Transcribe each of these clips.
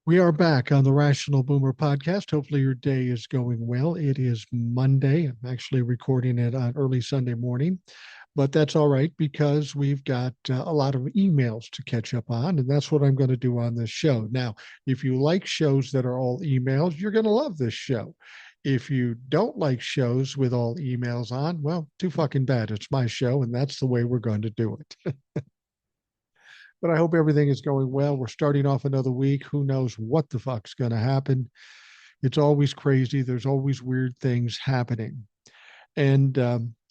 We are back on the Rational Boomer podcast. Hopefully, your day is going well. It is Monday. I'm actually recording it on early Sunday morning, but that's all right because we've got a lot of emails to catch up on, and that's what I'm going to do on this show. Now, if you like shows that are all emails, you're going to love this show. If you don't like shows with all emails on, well, too fucking bad. It's my show, and that's the way we're going to do it. But I hope everything is going well. We're starting off another week. Who knows what the fuck's going to happen? It's always crazy. There's always weird things happening, and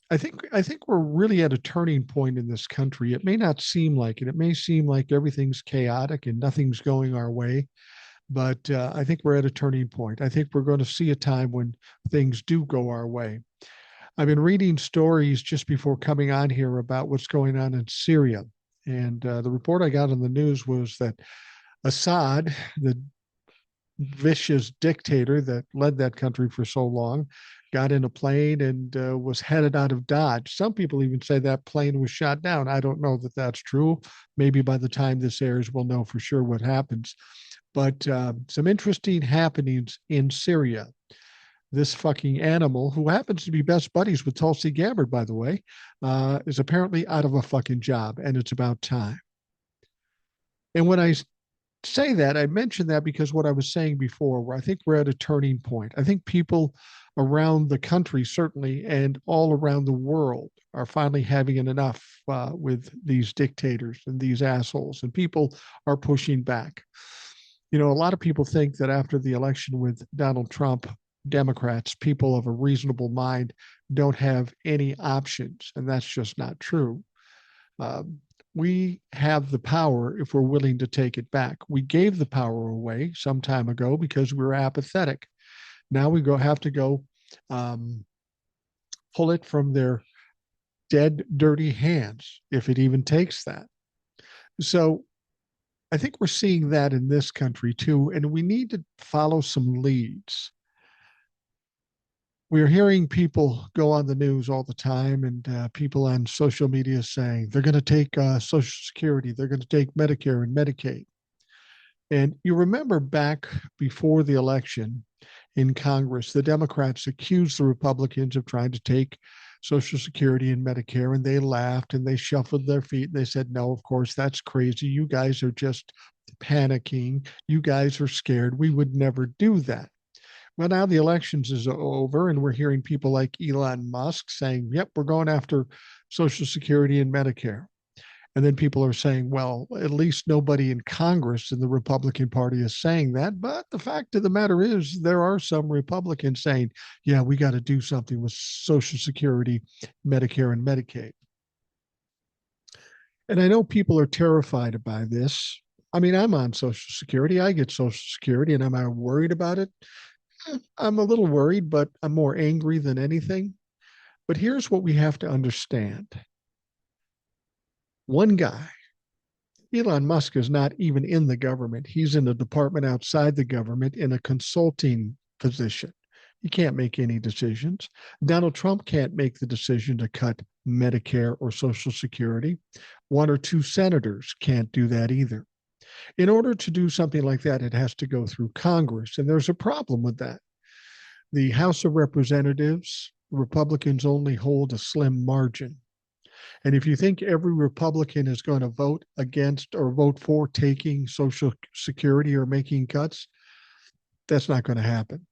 I think we're really at a turning point in this country. It may not seem like it. It may seem like everything's chaotic and nothing's going our way, but I think we're at a turning point. I think we're going to see a time when things do go our way. I've been reading stories just before coming on here about what's going on in Syria. And the report I got on the news was that Assad, the vicious dictator that led that country for so long, got in a plane and was headed out of Dodge. Some people even say that plane was shot down. I don't know that that's true. Maybe by the time this airs, we'll know for sure what happens. But some interesting happenings in Syria. This fucking animal, who happens to be best buddies with Tulsi Gabbard, by the way, is apparently out of a fucking job, and it's about time. And when I say that, I mention that because what I was saying before, where I think we're at a turning point. I think people around the country, certainly, and all around the world are finally having enough with these dictators and these assholes, and people are pushing back. You know, a lot of people think that after the election with Donald Trump, Democrats, people of a reasonable mind, don't have any options, and that's just not true. We have the power if we're willing to take it back. We gave the power away some time ago because we were apathetic. Now we have to go um, pull it from their dead, dirty hands, if it even takes that. So I think we're seeing that in this country too, and we need to follow some leads. We're hearing people go on the news all the time and people on social media saying they're going to take Social Security, they're going to take Medicare and Medicaid. And you remember back before the election in Congress, the Democrats accused the Republicans of trying to take Social Security and Medicare, and they laughed and they shuffled their feet and they said, no, of course, that's crazy. You guys are just panicking. You guys are scared. We would never do that. Well, now the elections is over, and we're hearing people like Elon Musk saying, yep, we're going after Social Security and Medicare. And then people are saying, well, at least nobody in Congress in the Republican Party is saying that. But the fact of the matter is, there are some Republicans saying, yeah, we got to do something with Social Security, Medicare, and Medicaid. And I know people are terrified by this. I mean, I'm on Social Security. I get Social Security, and am I worried about it? I'm a little worried, but I'm more angry than anything. But here's what we have to understand. One guy, Elon Musk, is not even in the government. He's in a department outside the government in a consulting position. He can't make any decisions. Donald Trump can't make the decision to cut Medicare or Social Security. One or two senators can't do that either. In order to do something like that, it has to go through Congress. And there's a problem with that. The House of Representatives, Republicans only hold a slim margin. And if you think every Republican is going to vote against or vote for taking Social Security or making cuts, that's not going to happen.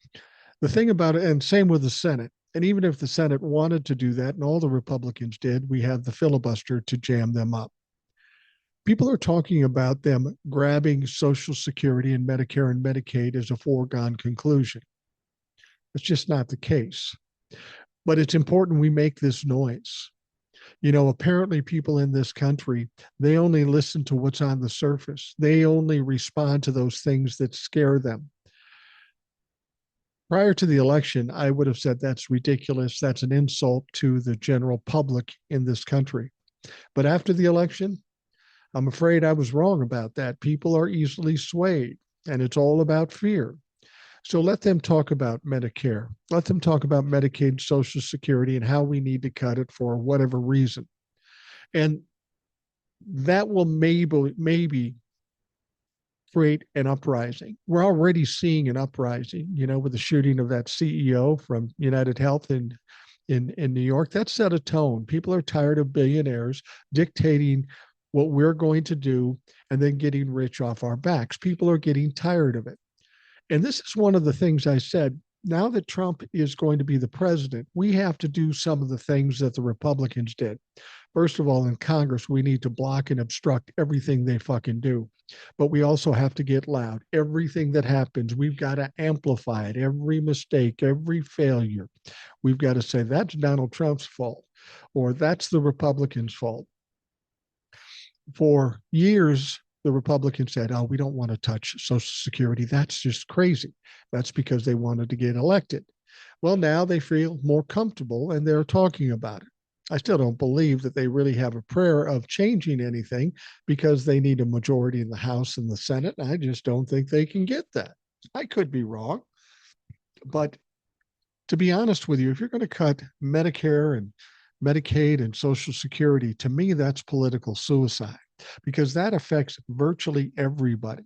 The thing about it, and same with the Senate, and even if the Senate wanted to do that, and all the Republicans did, we have the filibuster to jam them up. People are talking about them grabbing Social Security and Medicare and Medicaid as a foregone conclusion. It's just not the case. But it's important we make this noise. You know, apparently people in this country, they only listen to what's on the surface. They only respond to those things that scare them. Prior to the election, I would have said that's ridiculous. That's an insult to the general public in this country. But after the election, I'm afraid I was wrong about that. People are easily swayed, and it's all about fear. So let them talk about Medicare. Let them talk about Medicaid, Social Security, and how we need to cut it for whatever reason. And that will maybe create an uprising. We're already seeing an uprising, with the shooting of that CEO from United Health in New York. That set a tone. People are tired of billionaires dictating what we're going to do and then getting rich off our backs. People are getting tired of it. And this is one of the things I said. Now that Trump is going to be the president, we have to do some of the things that the Republicans did. First of all, in Congress, we need to block and obstruct everything they fucking do. But we also have to get loud. Everything that happens, we've got to amplify it. Every mistake, every failure, we've got to say that's Donald Trump's fault or that's the Republicans' fault. For years, the Republicans said, oh, we don't want to touch Social Security. That's just crazy. That's because they wanted to get elected. Well, now they feel more comfortable and they're talking about it. I still don't believe that they really have a prayer of changing anything because they need a majority in the House and the Senate. I just don't think they can get that. I could be wrong. But to be honest with you, if you're going to cut Medicare and Medicaid and Social Security, to me, that's political suicide because that affects virtually everybody.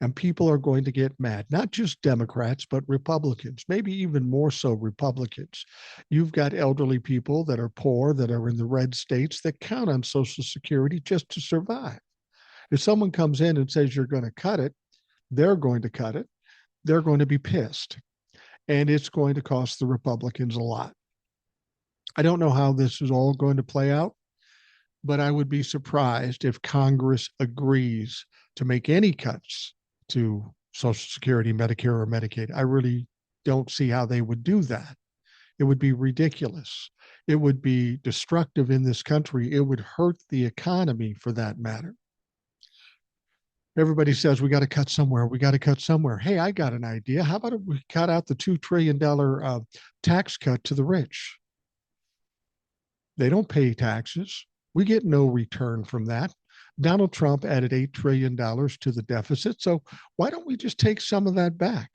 And people are going to get mad, not just Democrats, but Republicans, maybe even more so Republicans. You've got elderly people that are poor, that are in the red states, that count on Social Security just to survive. If someone comes in and says you're going to cut it, they're going to cut it. They're going to be pissed. And it's going to cost the Republicans a lot. I don't know how this is all going to play out, but I would be surprised if Congress agrees to make any cuts to Social Security, Medicare, or Medicaid. I really don't see how they would do that. It would be ridiculous. It would be destructive in this country. It would hurt the economy for that matter. Everybody says we got to cut somewhere. We got to cut somewhere. Hey, I got an idea. How about if we cut out the $2 trillion tax cut to the rich? They don't pay taxes. We get no return from that. Donald Trump added $8 trillion to the deficit. So why don't we just take some of that back?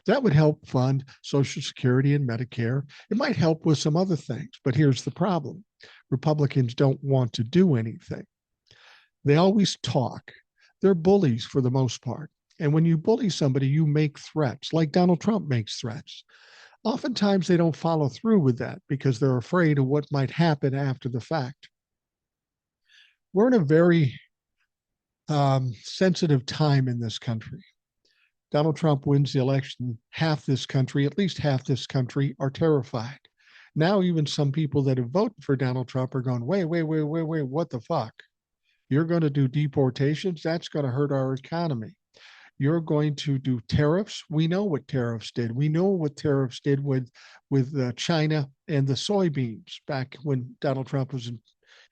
That would help fund Social Security and Medicare. It might help with some other things, but here's the problem. Republicans don't want to do anything. They always talk. They're bullies for the most part. And when you bully somebody, you make threats, like Donald Trump makes threats. Oftentimes, they don't follow through with that because they're afraid of what might happen after the fact. We're in a very sensitive time in this country. Donald Trump wins the election. Half this country, at least half this country, are terrified. Now, even some people that have voted for Donald Trump are going, wait, what the fuck? You're going to do deportations? That's going to hurt our economy. You're going to do tariffs. We know what tariffs did. We know what tariffs did with China and the soybeans back when Donald Trump was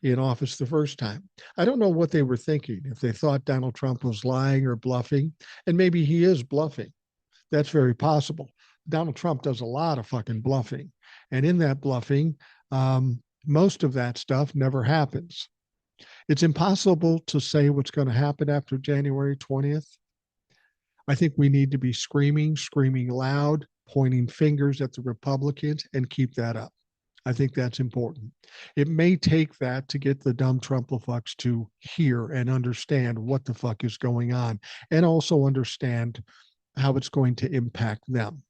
in office the first time. I don't know what they were thinking, if they thought Donald Trump was lying or bluffing, and maybe he is bluffing. That's very possible. Donald Trump does a lot of fucking bluffing. And in that bluffing, most of that stuff never happens. It's impossible to say what's going to happen after January 20th. I think we need to be screaming loud, pointing fingers at the Republicans and keep that up. I think that's important. It may take that to get the dumb Trumplefucks to hear and understand what the fuck is going on and also understand how it's going to impact them.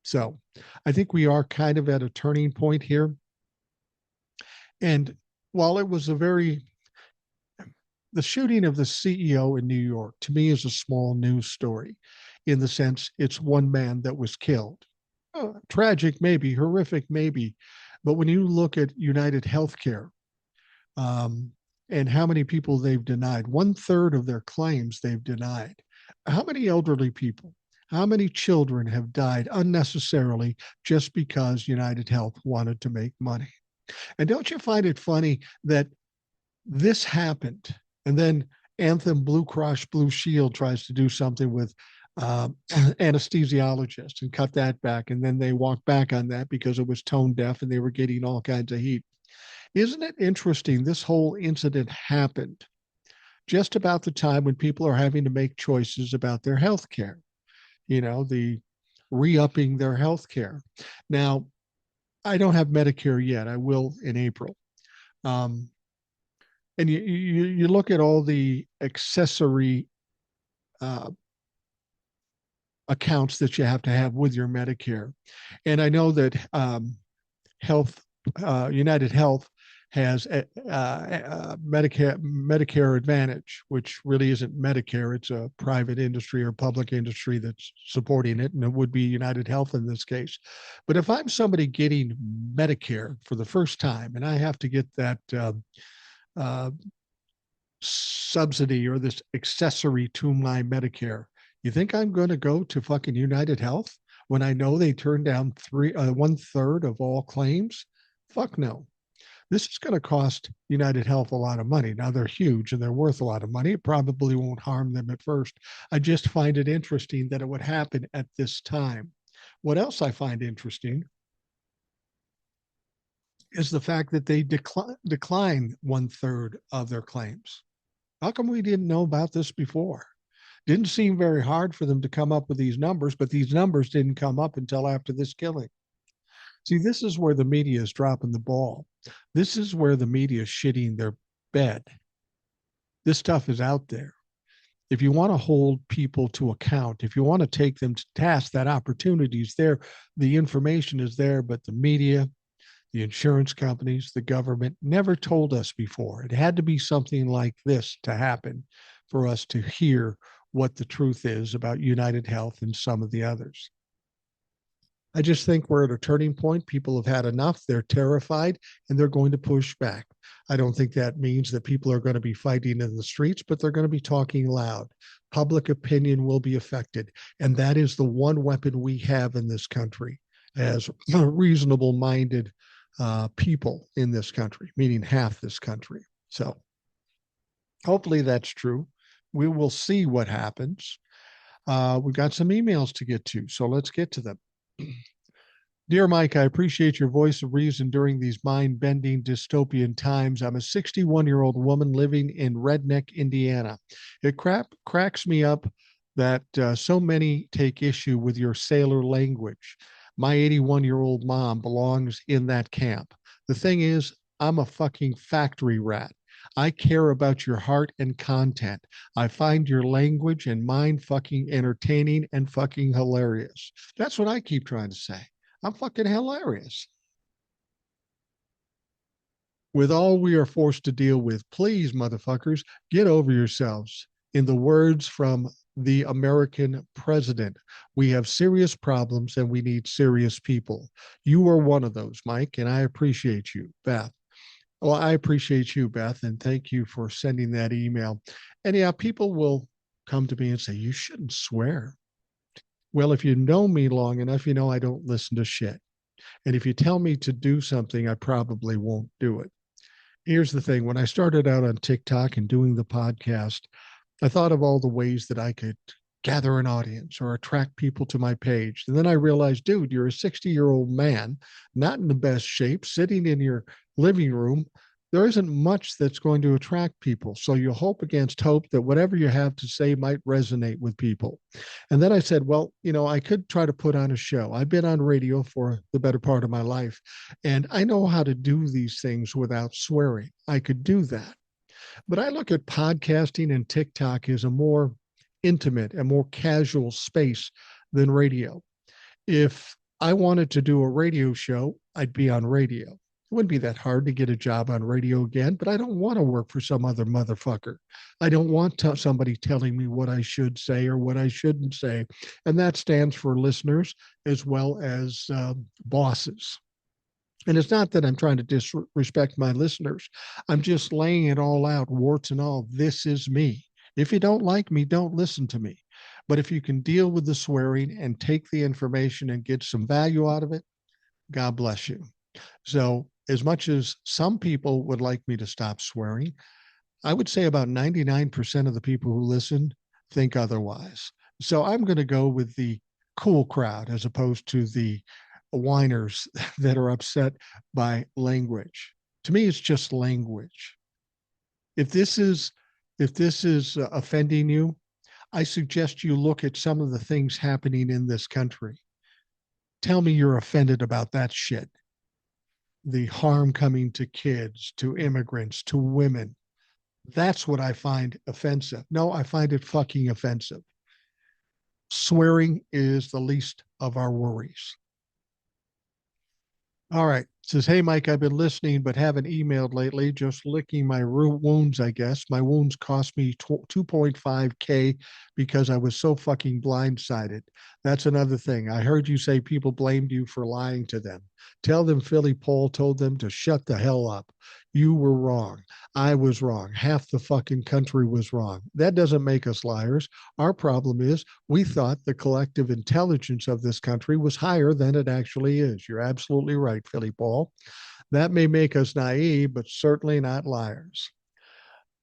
So I think we are kind of at a turning point here. And while it was the shooting of the CEO in New York, to me, is a small news story in the sense it's one man that was killed. Tragic, maybe, horrific, maybe. But when you look at United Healthcare and how many people they've denied, 1/3 of their claims they've denied. How many elderly people, how many children have died unnecessarily just because United Health wanted to make money? And don't you find it funny that this happened? And then Anthem Blue Cross Blue Shield tries to do something with anesthesiologists and cut that back. And then they walk back on that because it was tone deaf and they were getting all kinds of heat. Isn't it interesting? This whole incident happened just about the time when people are having to make choices about their health care, the re-upping their health care. Now, I don't have Medicare yet. I will in April. And you look at all the accessory accounts that you have to have with your Medicare. And I know that Health United Health has a Medicare Advantage, which really isn't Medicare. It's a private industry or public industry that's supporting it, and it would be United Health in this case. But if I'm somebody getting Medicare for the first time and I have to get that uh, subsidy or this accessory to my Medicare, you think I'm going to go to fucking United Health when I know they turn down 1/3 of all claims? Fuck no. This is going to cost United Health a lot of money. Now they're huge and they're worth a lot of money. It probably won't harm them at first. I just find it interesting that it would happen at this time. What else I find interesting is the fact that they decline 1/3 of their claims. How come we didn't know about this before? Didn't seem very hard for them to come up with these numbers, but these numbers didn't come up until after this killing. See, this is where the media is dropping the ball. This is where the media is shitting their bed. This stuff is out there. If you want to hold people to account, if you want to take them to task, that opportunity is there. The information is there, but the media, the insurance companies, the government never told us before. It had to be something like this to happen for us to hear what the truth is about United Health and some of the others. I just think we're at a turning point. People have had enough. They're terrified and they're going to push back. I don't think that means that people are going to be fighting in the streets, but they're going to be talking loud. Public opinion will be affected. And that is the one weapon we have in this country as reasonable minded people in this country, meaning half this country. So hopefully that's true. We will see what happens. We've got some emails to get to, so let's get to them. Dear Mike, I appreciate your voice of reason during these mind-bending dystopian times. I'm a 61-year-old woman living in Redneck, Indiana. It cracks me up that so many take issue with your sailor language. My 81-year-old mom belongs in that camp. The thing is, I'm a fucking factory rat. I care about your heart and content. I find your language and mind fucking entertaining and fucking hilarious. That's what I keep trying to say. I'm fucking hilarious. With all we are forced to deal with, please, motherfuckers, get over yourselves. In the words from the American president, we have serious problems and we need serious people. You are one of those, Mike, and I appreciate you, Beth. Well, I appreciate you, Beth, and thank you for sending that email. And yeah, people will come to me and say, you shouldn't swear. Well, if you know me long enough, you know I don't listen to shit. And if you tell me to do something, I probably won't do it. Here's the thing. When I started out on TikTok and doing the podcast, I thought of all the ways that I could gather an audience or attract people to my page. And then I realized, dude, you're a 60-year-old man, not in the best shape, sitting in your living room. There isn't much that's going to attract people. So you hope against hope that whatever you have to say might resonate with people. And then I said, well, I could try to put on a show. I've been on radio for the better part of my life, and I know how to do these things without swearing. I could do that. But I look at podcasting and TikTok as a more intimate and more casual space than radio. If I wanted to do a radio show, I'd be on radio. It wouldn't be that hard to get a job on radio again, but I don't want to work for some other motherfucker. I don't want somebody telling me what I should say or what I shouldn't say. And that stands for listeners as well as bosses. And it's not that I'm trying to disrespect my listeners. I'm just laying it all out, warts and all. This is me. If you don't like me, don't listen to me. But if you can deal with the swearing and take the information and get some value out of it, God bless you. So as much as some people would like me to stop swearing, I would say about 99% of the people who listen think otherwise. So I'm going to go with the cool crowd as opposed to the whiners that are upset by language. To me, it's just language. If this is offending you, I suggest you look at some of the things happening in this country. Tell me you're offended about that shit. The harm coming to kids, to immigrants, to women. That's what I find offensive. No, I find it fucking offensive. Swearing is the least of our worries. All right. Says, hey, Mike, I've been listening, but haven't emailed lately. Just licking my wounds, I guess. My wounds cost me 2.5K because I was so fucking blindsided. That's another thing. I heard you say people blamed you for lying to them. Tell them Philly Paul told them to shut the hell up. You were wrong. I was wrong. Half the fucking country was wrong. That doesn't make us liars. Our problem is we thought the collective intelligence of this country was higher than it actually is. You're absolutely right, Philly Paul. That may make us naive, but certainly not liars.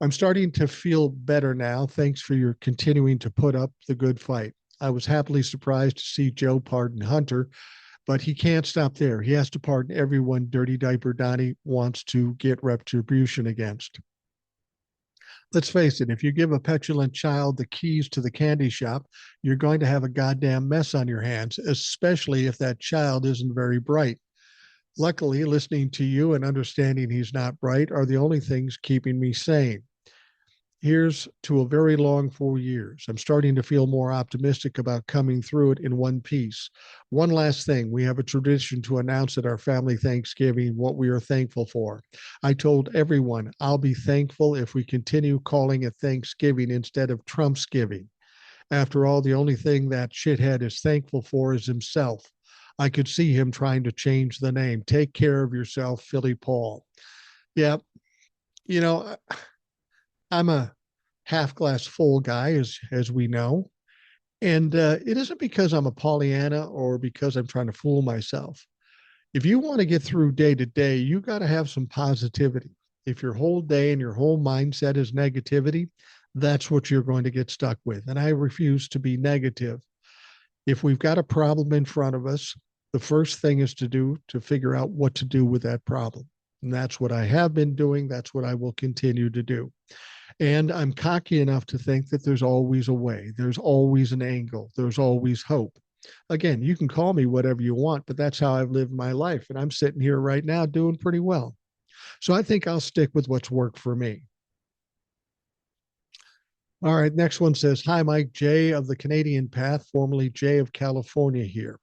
I'm starting to feel better now. Thanks for your continuing to put up the good fight. I was happily surprised to see Joe pardon Hunter, but he can't stop there. He has to pardon everyone Dirty Diaper Donnie wants to get retribution against. Let's face it, if you give a petulant child the keys to the candy shop, you're going to have a goddamn mess on your hands, especially if that child isn't very bright. Luckily, listening to you and understanding he's not bright are the only things keeping me sane. Here's to a very long 4 years. I'm starting to feel more optimistic about coming through it in one piece. One last thing, we have a tradition to announce at our family Thanksgiving what we are thankful for. I told everyone I'll be thankful if we continue calling it Thanksgiving instead of Trumpsgiving. After all, the only thing that shithead is thankful for is himself. I could see him trying to change the name. Take care of yourself, Philly Paul. Yeah, you know, I'm a half glass full guy, as we know. And it isn't because I'm a Pollyanna or because I'm trying to fool myself. If you want to get through day to day, you got to have some positivity. If your whole day and your whole mindset is negativity, that's what you're going to get stuck with. And I refuse to be negative. If we've got a problem in front of us, the first thing is to figure out what to do with that problem. And that's what I have been doing. That's what I will continue to do. And I'm cocky enough to think that there's always a way, there's always an angle, there's always hope. Again, you can call me whatever you want, but that's how I've lived my life. And I'm sitting here right now doing pretty well. So I think I'll stick with what's worked for me. All right, next one says, hi, Mike, Jay of the Canadian Path, formerly Jay of California here.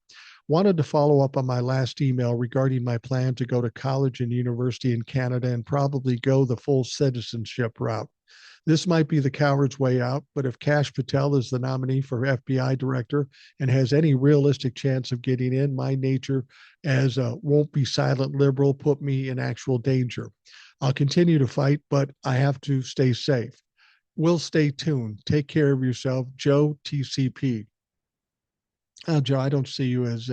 Wanted to follow up on my last email regarding my plan to go to college and university in Canada and probably go the full citizenship route. This might be the coward's way out, but if Kash Patel is the nominee for FBI director and has any realistic chance of getting in, my nature as a won't be silent liberal put me in actual danger. I'll continue to fight, but I have to stay safe. We'll stay tuned. Take care of yourself, Joe TCP. Joe, I don't see you as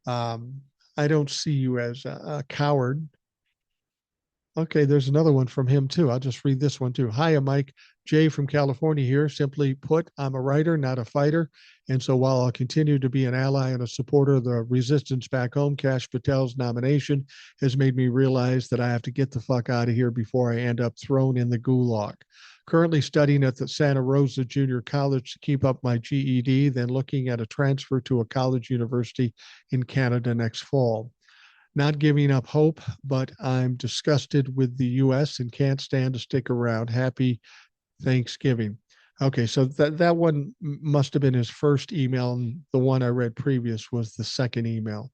um, I don't see you as a coward. Okay, there's another one from him too. I'll just read this one too. Hiya, Mike. Jay from California here. Simply put, I'm a writer, not a fighter. And so while I'll continue to be an ally and a supporter of the resistance back home, Kash Patel's nomination has made me realize that I have to get the fuck out of here before I end up thrown in the gulag. Currently studying at the Santa Rosa Junior College to keep up my GED, then looking at a transfer to a college university in Canada next fall. Not giving up hope, but I'm disgusted with the US and can't stand to stick around. Happy Thanksgiving. Okay, so that one must have been his first email, and the one I read previous was the second email.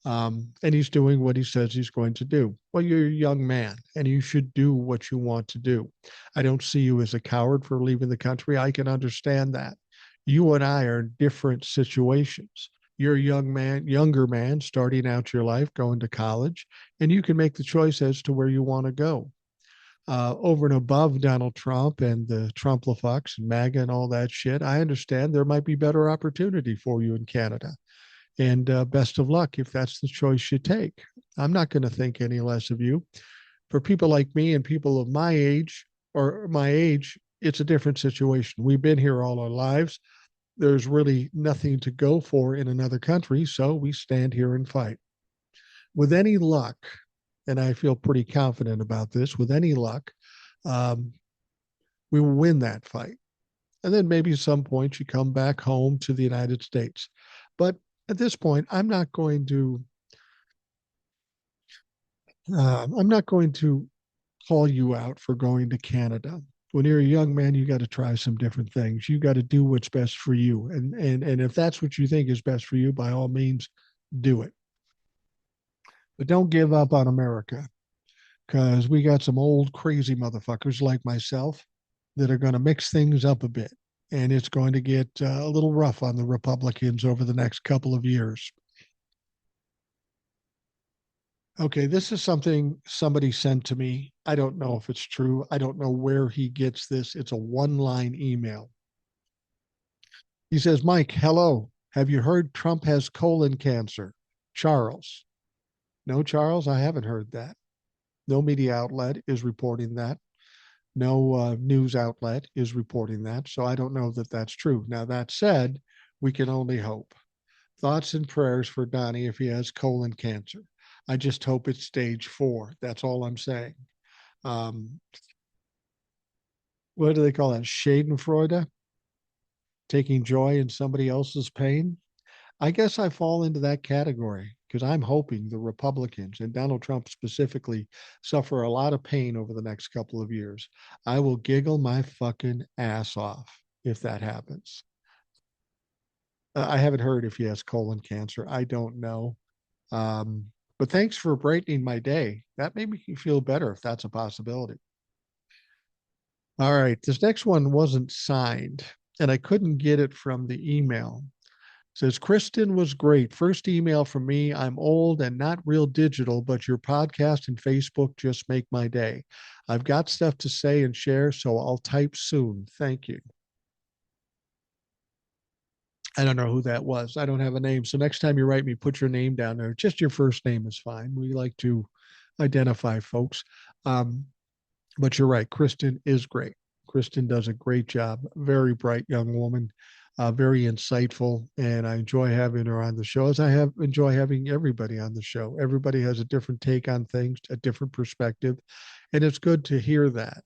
And he's doing what he says he's going to do. Well, you're a young man, and you should do what you want to do. I don't see you as a coward for leaving the country. I can understand that. You and I are in different situations. You're a young man, younger man, starting out your life, going to college, and you can make the choice as to where you want to go. Over and above Donald Trump and the Trumplafucks and MAGA and all that shit, I understand there might be better opportunity for you in Canada. And best of luck if that's the choice you take. I'm not going to think any less of you. For people like me and people of my age or my age, it's a different situation. We've been here all our lives. There's really nothing to go for in another country, so we stand here and fight. With any luck, and I feel pretty confident about this, with any luck, um, we will win that fight. And then maybe at some point you come back home to the United States. But at this point, I'm not going to call you out for going to Canada. When you're a young man, you got to try some different things. You got to do what's best for you. And if that's what you think is best for you, by all means, do it. But don't give up on America, because we got some old crazy motherfuckers like myself that are going to mix things up a bit. And it's going to get a little rough on the Republicans over the next couple of years. Okay, this is something somebody sent to me. I don't know if it's true. I don't know where he gets this. It's a one-line email. He says, Mike, hello. Have you heard Trump has colon cancer? Charles. No, Charles, I haven't heard that. No media outlet is reporting that. No news outlet is reporting that. So I don't know that that's true. Now, that said, we can only hope. Thoughts and prayers for Donnie if he has colon cancer. I just hope it's stage 4. That's all I'm saying. Um, what do they call that? Schadenfreude? Taking joy in somebody else's pain? I guess I fall into that category because I'm hoping the Republicans and Donald Trump specifically suffer a lot of pain over the next couple of years. I will giggle my fucking ass off if that happens. I haven't heard if he has colon cancer. I don't know. Um, but thanks for brightening my day. That made me feel better if that's a possibility. All right. This next one wasn't signed, and I couldn't get it from the email. It says, Kristen was great. First email from me. I'm old and not real digital, but your podcast and Facebook just make my day. I've got stuff to say and share, so I'll type soon. Thank you. I don't know who that was. I don't have a name. So next time you write me, put your name down there. Just your first name is fine. We like to identify folks. Um, but you're right. Kristen is great. Kristen does a great job. Very bright young woman, very insightful, and I enjoy having her on the show. As I have enjoy having everybody on the show. Everybody has a different take on things, a different perspective, and it's good to hear that.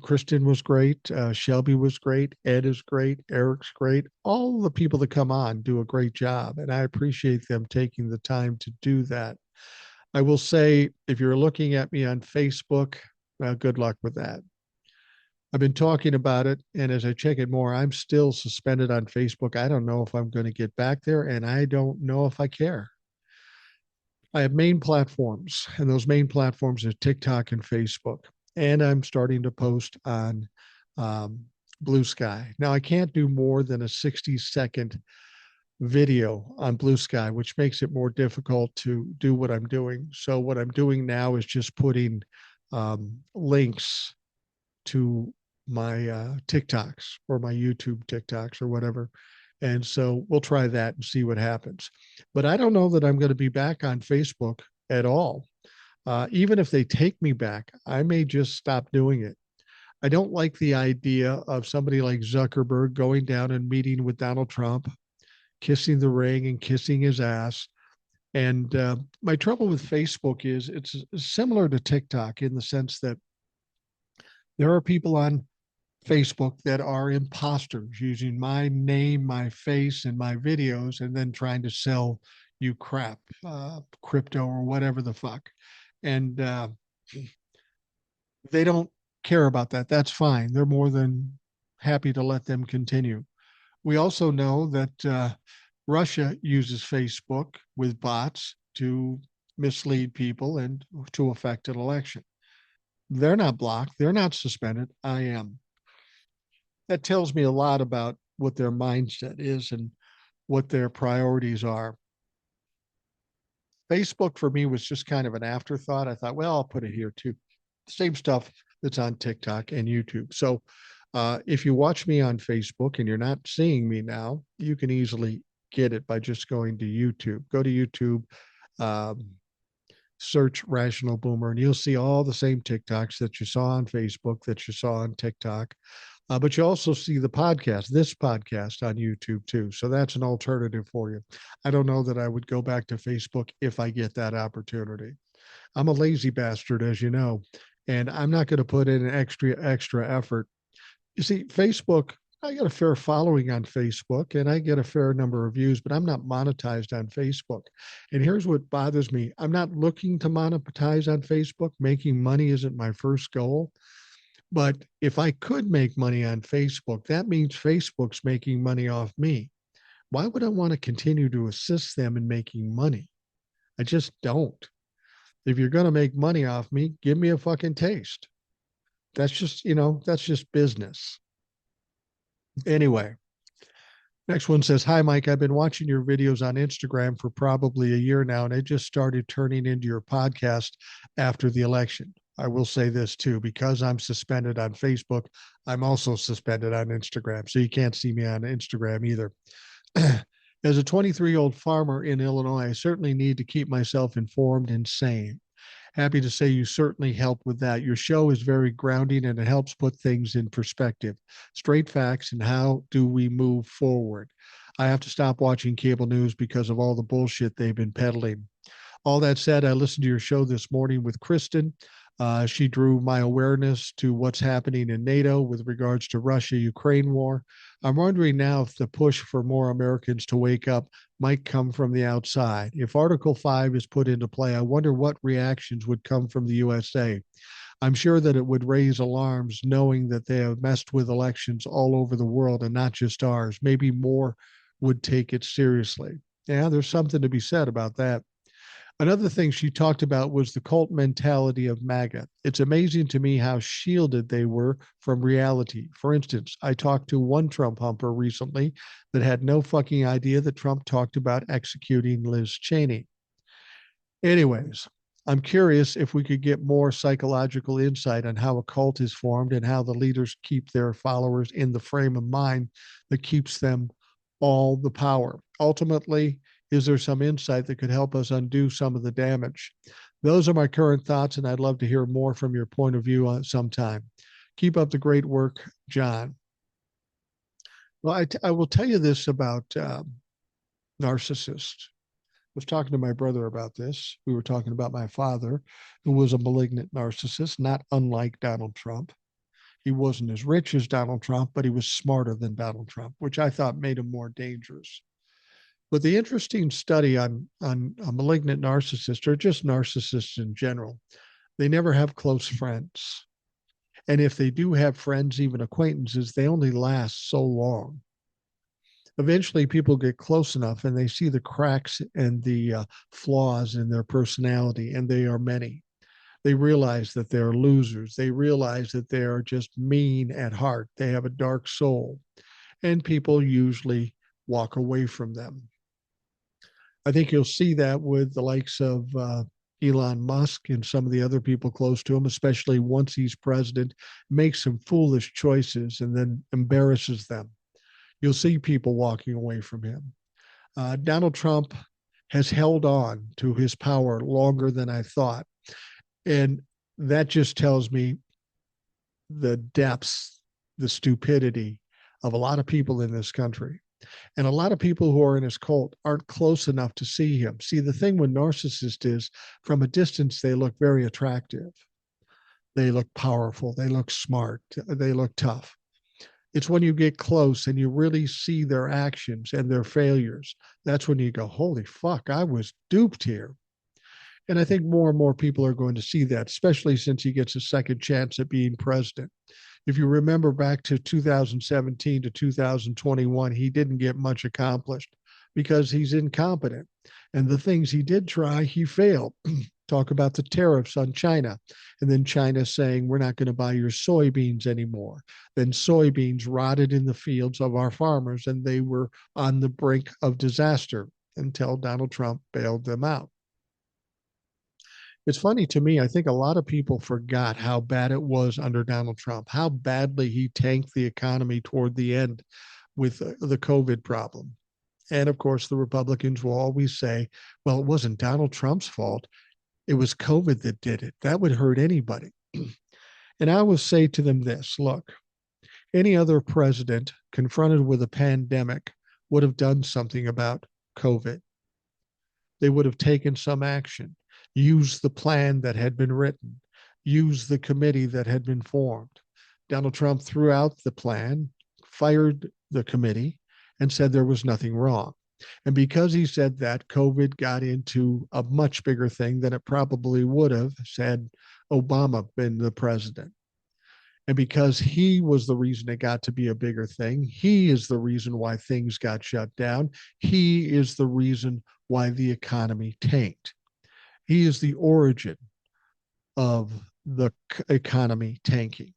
Kristen was great. Shelby was great. Ed is great. Eric's great. All the people that come on do a great job, and I appreciate them taking the time to do that. I will say, if you're looking at me on Facebook, good luck with that. I've been talking about it, and as I check it more, I'm still suspended on Facebook. I don't know if I'm going to get back there, and I don't know if I care. I have main platforms, and those main platforms are TikTok and Facebook. And I'm starting to post on um, Blue Sky. Now, I can't do more than a 60-second video on Blue Sky, which makes it more difficult to do what I'm doing. So, what I'm doing now is just putting links to my TikToks or my YouTube TikToks or whatever. And so we'll try that and see what happens. But I don't know that I'm going to be back on Facebook at all. Even if they take me back, I may just stop doing it. I don't like the idea of somebody like Zuckerberg going down and meeting with Donald Trump, kissing the ring and kissing his ass. And my trouble with Facebook is it's similar to TikTok in the sense that there are people on Facebook that are imposters using my name, my face, and my videos, and then trying to sell you crap, crypto or whatever the fuck. And they don't care about that. That's fine. They're more than happy to let them continue. We also know that Russia uses Facebook with bots to mislead people and to affect an election. They're not blocked. They're not suspended. I am. That tells me a lot about what their mindset is and what their priorities are. Facebook for me was just kind of an afterthought. I thought, well, I'll put it here too. Same stuff that's on TikTok and YouTube. So if you watch me on Facebook and you're not seeing me now, you can easily get it by just going to YouTube. Go to YouTube, um, search Rational Boomer, and you'll see all the same TikToks that you saw on Facebook, that you saw on TikTok. But you also see the podcast, this podcast on YouTube too. So that's an alternative for you. I don't know that I would go back to Facebook if I get that opportunity. I'm a lazy bastard, as you know, and I'm not going to put in an extra effort. You see, Facebook, I get a fair following on Facebook and I get a fair number of views, but I'm not monetized on Facebook. And here's what bothers me. I'm not looking to monetize on Facebook. Making money isn't my first goal. But if I could make money on Facebook, that means Facebook's making money off me. Why would I want to continue to assist them in making money? I just don't. If you're going to make money off me, give me a fucking taste. That's just, that's just business. Anyway, next one says, Hi, Mike. I've been watching your videos on Instagram for probably a year now, and I just started turning into your podcast after the election. I will say this too, because I'm suspended on Facebook, I'm also suspended on Instagram. So you can't see me on Instagram either. As a 23-year-old farmer in Illinois, I certainly need to keep myself informed and sane. Happy to say you certainly help with that. Your show is very grounding and it helps put things in perspective. Straight facts and how do we move forward. I have to stop watching cable news because of all the bullshit they've been peddling. All that said, I listened to your show this morning with Kristen. She drew my awareness to what's happening in NATO with regards to Russia-Ukraine war. I'm wondering now if the push for more Americans to wake up might come from the outside. If Article 5 is put into play, I wonder what reactions would come from the USA. I'm sure that it would raise alarms knowing that they have messed with elections all over the world and not just ours. Maybe more would take it seriously. Yeah, there's something to be said about that. Another thing she talked about was the cult mentality of MAGA. It's amazing to me how shielded they were from reality. For instance, I talked to one Trump humper recently that had no fucking idea that Trump talked about executing Liz Cheney. Anyways, I'm curious if we could get more psychological insight on how a cult is formed and how the leaders keep their followers in the frame of mind that keeps them all the power. Ultimately, is there some insight that could help us undo some of the damage? Those are my current thoughts, and I'd love to hear more from your point of view on sometime. Keep up the great work, John. Well, I will tell you this about narcissists. I was talking to my brother about this. We were talking about my father, who was a malignant narcissist, not unlike Donald Trump. He wasn't as rich as Donald Trump, but he was smarter than Donald Trump, which I thought made him more dangerous. But the interesting study on a malignant narcissist, or just narcissists in general, they never have close friends. And if they do have friends, even acquaintances, they only last so long. Eventually, people get close enough and they see the cracks and the flaws in their personality, and they are many. They realize that they're losers. They realize that they are just mean at heart. They have a dark soul, and people usually walk away from them. I think you'll see that with the likes of Elon Musk and some of the other people close to him, especially once he's president, makes some foolish choices and then embarrasses them. You'll see people walking away from him. Donald Trump has held on to his power longer than I thought. And that just tells me the depths, the stupidity of a lot of people in this country. And a lot of people who are in his cult aren't close enough to see him. See, the thing with narcissists is from a distance, they look very attractive. They look powerful. They look smart. They look tough. It's when you get close and you really see their actions and their failures. That's when you go, holy fuck, I was duped here. And I think more and more people are going to see that, especially since he gets a second chance at being president. If you remember back to 2017 to 2021, he didn't get much accomplished because he's incompetent. And the things he did try, he failed. Talk about the tariffs on China, and then China saying, we're not going to buy your soybeans anymore. Then soybeans rotted in the fields of our farmers, and they were on the brink of disaster until Donald Trump bailed them out. It's funny to me, I think a lot of people forgot how bad it was under Donald Trump, how badly he tanked the economy toward the end with the COVID problem. And of course, the Republicans will always say, well, it wasn't Donald Trump's fault. It was COVID that did it. That would hurt anybody. And I will say to them this, look, any other president confronted with a pandemic would have done something about COVID. They would have taken some action, used the plan that had been written, used the committee that had been formed. Donald Trump threw out the plan, fired the committee, and said there was nothing wrong. And because he said that, COVID got into a much bigger thing than it probably would have had Obama been the president. And because he was the reason it got to be a bigger thing, he is the reason why things got shut down. He is the reason why the economy tanked. He is the origin of the economy tanking.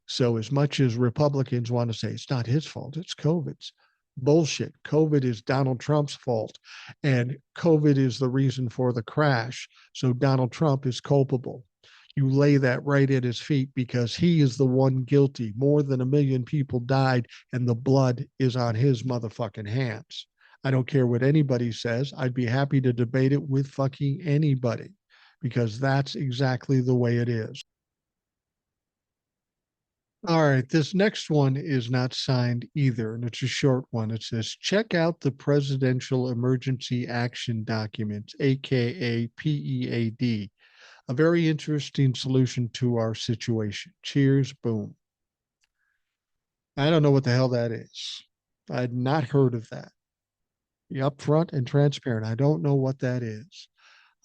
So, as much as Republicans want to say it's not his fault, it's COVID's bullshit. COVID is Donald Trump's fault, and COVID is the reason for the crash. So, Donald Trump is culpable. You lay that right at his feet because he is the one guilty. More than 1 million people died, and the blood is on his motherfucking hands. I don't care what anybody says. I'd be happy to debate it with fucking anybody because that's exactly the way it is. All right, this next one is not signed either, and it's a short one. It says, check out the Presidential Emergency Action Documents, aka PEAD. A very interesting solution to our situation. Cheers, boom. I don't know what the hell that is. I had not heard of that. Be upfront and transparent. I don't know what that is.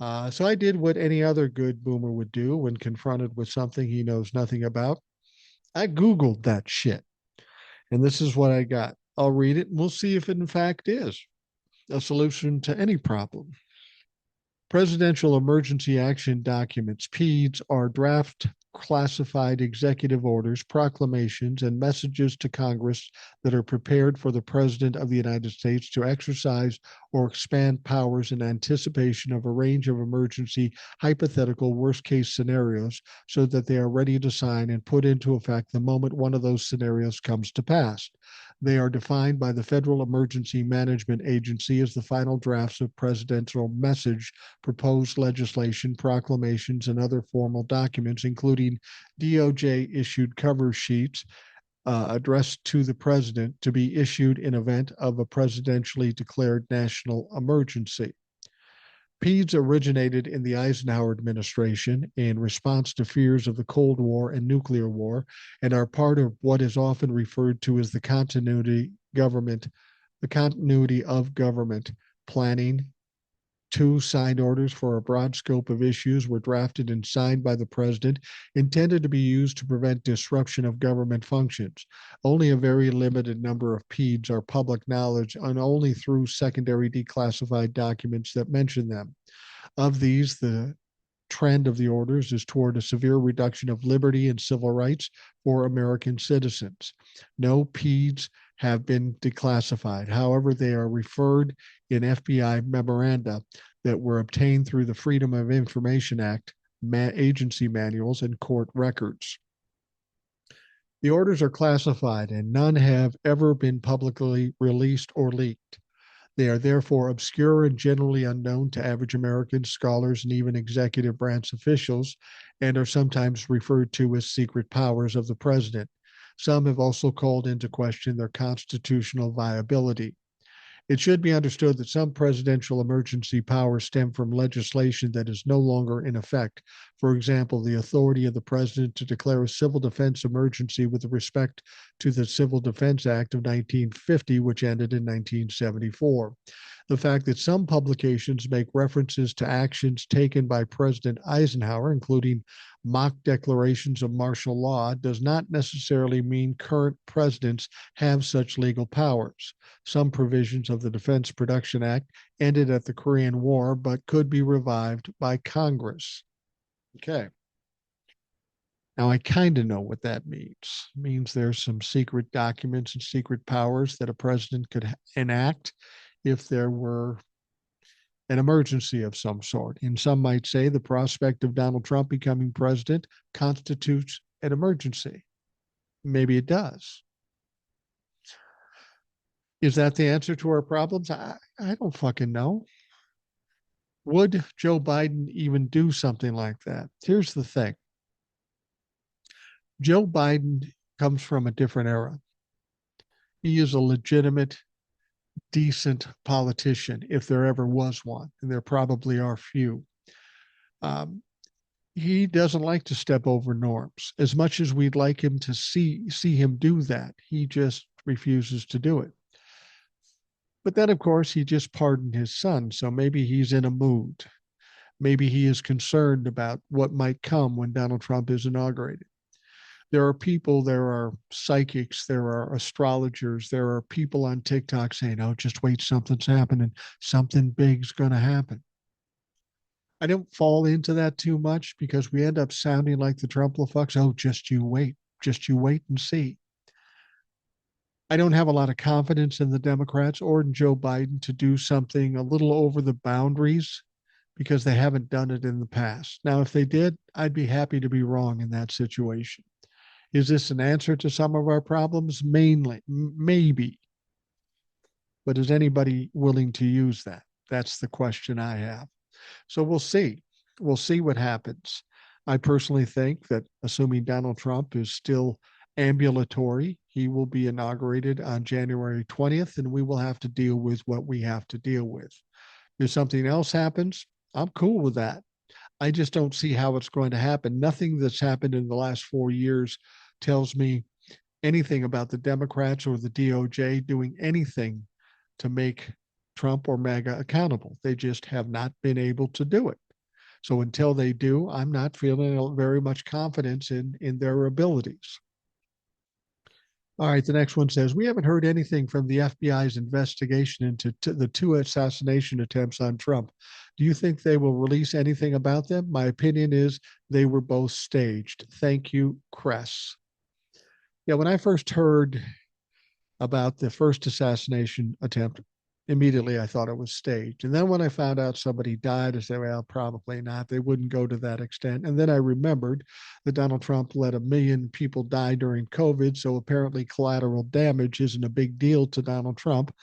So I did what any other good boomer would do when confronted with something he knows nothing about. I Googled that shit. And this is what I got. I'll read it and we'll see if it in fact is a solution to any problem. Presidential Emergency Action Documents, PEDS, are draft classified executive orders, proclamations, and messages to Congress that are prepared for the President of the United States to exercise or expand powers in anticipation of a range of emergency, hypothetical, worst case scenarios so that they are ready to sign and put into effect the moment one of those scenarios comes to pass. They are defined by the Federal Emergency Management Agency as the final drafts of presidential message, proposed legislation, proclamations, and other formal documents, including DOJ issued cover sheets addressed to the president to be issued in event of a presidentially declared national emergency. PEDS originated in the Eisenhower administration in response to fears of the Cold War and nuclear war, and are part of what is often referred to as the continuity of government planning. Two signed orders for a broad scope of issues were drafted and signed by the president, intended to be used to prevent disruption of government functions. Only a very limited number of PEDS are public knowledge, and only through secondary declassified documents that mention them. Of these, the trend of the orders is toward a severe reduction of liberty and civil rights for American citizens. No PEDS have been declassified. However, they are referred in FBI memoranda that were obtained through the Freedom of Information Act, agency manuals, and court records. The orders are classified and none have ever been publicly released or leaked. They are therefore obscure and generally unknown to average Americans, scholars, and even executive branch officials, and are sometimes referred to as secret powers of the president. Some have also called into question their constitutional viability. It should be understood that some presidential emergency powers stem from legislation that is no longer in effect. For example, the authority of the president to declare a civil defense emergency with respect to the Civil Defense Act of 1950, which ended in 1974. The fact that some publications make references to actions taken by President Eisenhower, including mock declarations of martial law, does not necessarily mean current presidents have such legal powers. Some provisions of the Defense Production Act ended at the Korean War, but could be revived by Congress. Okay. Now, I kind of know what that means. It means there's some secret documents and secret powers that a president could enact if there were an emergency of some sort. And some might say the prospect of Donald Trump becoming president constitutes an emergency. Maybe it does. Is that the answer to our problems? I don't fucking know. Would Joe Biden even do something like that? Here's the thing. Joe Biden comes from a different era. He is a legitimate, decent politician, if there ever was one, and there probably are few. Um, he doesn't like to step over norms. As much as we'd like him to see him do that, he just refuses to do it. But then, of course, he just pardoned his son, so maybe he's in a mood. Maybe he is concerned about what might come when Donald Trump is inaugurated. There are people, there are psychics, there are astrologers, there are people on TikTok saying, oh, just wait, something's happening. Something big's going to happen. I don't fall into that too much because we end up sounding like the Trumplefucks. Oh, just you wait. Just you wait and see. I don't have a lot of confidence in the Democrats or in Joe Biden to do something a little over the boundaries because they haven't done it in the past. Now, if they did, I'd be happy to be wrong in that situation. Is this an answer to some of our problems? Mainly, maybe. But is anybody willing to use that? That's the question I have. So we'll see. We'll see what happens. I personally think that assuming Donald Trump is still ambulatory, he will be inaugurated on January 20th, and we will have to deal with what we have to deal with. If something else happens, I'm cool with that. I just don't see how it's going to happen. Nothing that's happened in the last 4 years tells me anything about the Democrats or the DOJ doing anything to make Trump or MAGA accountable. They just have not been able to do it. So until they do, I'm not feeling very much confidence in their abilities. All right, the next one says, we haven't heard anything from the FBI's investigation into the two assassination attempts on Trump. Do you think they will release anything about them? My opinion is they were both staged. Thank you, Kress. Yeah, when I first heard about the first assassination attempt, immediately I thought it was staged. And then when I found out somebody died, I said, well, probably not. They wouldn't go to that extent. And then I remembered that Donald Trump let 1 million people die during COVID. So apparently collateral damage isn't a big deal to Donald Trump.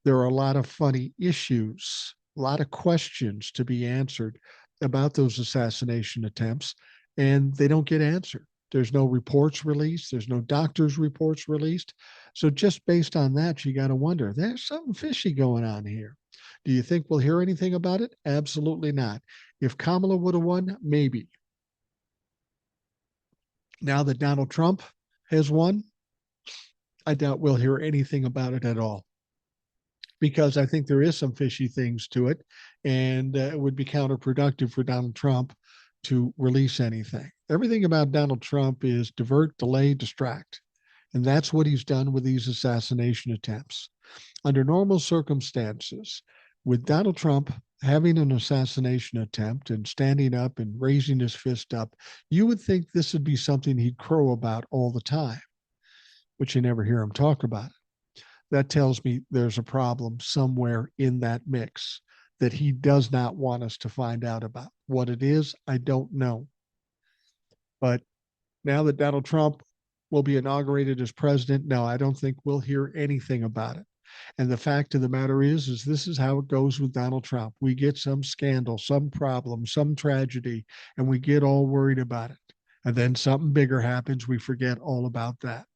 There are a lot of funny issues, a lot of questions to be answered about those assassination attempts, and they don't get answered. There's no reports released. There's no doctor's reports released. So just based on that, you got to wonder, there's something fishy going on here. Do you think we'll hear anything about it? Absolutely not. If Kamala would have won, maybe. Now that Donald Trump has won, I doubt we'll hear anything about it at all, because I think there is some fishy things to it, and it would be counterproductive for Donald Trump to release anything. Everything about Donald Trump is divert, delay, distract. And that's what he's done with these assassination attempts. Under normal circumstances, with Donald Trump having an assassination attempt and standing up and raising his fist up, you would think this would be something he'd crow about all the time, but you never hear him talk about it. That tells me there's a problem somewhere in that mix that he does not want us to find out about. What it is, I don't know. But now that Donald Trump will be inaugurated as president, no, I don't think we'll hear anything about it. And the fact of the matter is this is how it goes with Donald Trump. We get some scandal, some problem, some tragedy, and we get all worried about it. And then something bigger happens. We forget all about that.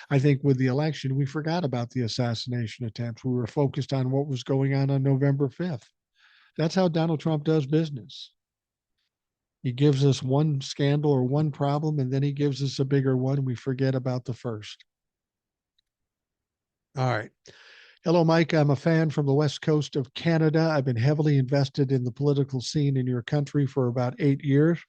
I think with the election, we forgot about the assassination attempts. We were focused on what was going on November 5th. That's how Donald Trump does business. He gives us one scandal or one problem, and then he gives us a bigger one. We forget about the first. All right. Hello, Mike. I'm a fan from the West Coast of Canada. I've been heavily invested in the political scene in your country for about 8 years,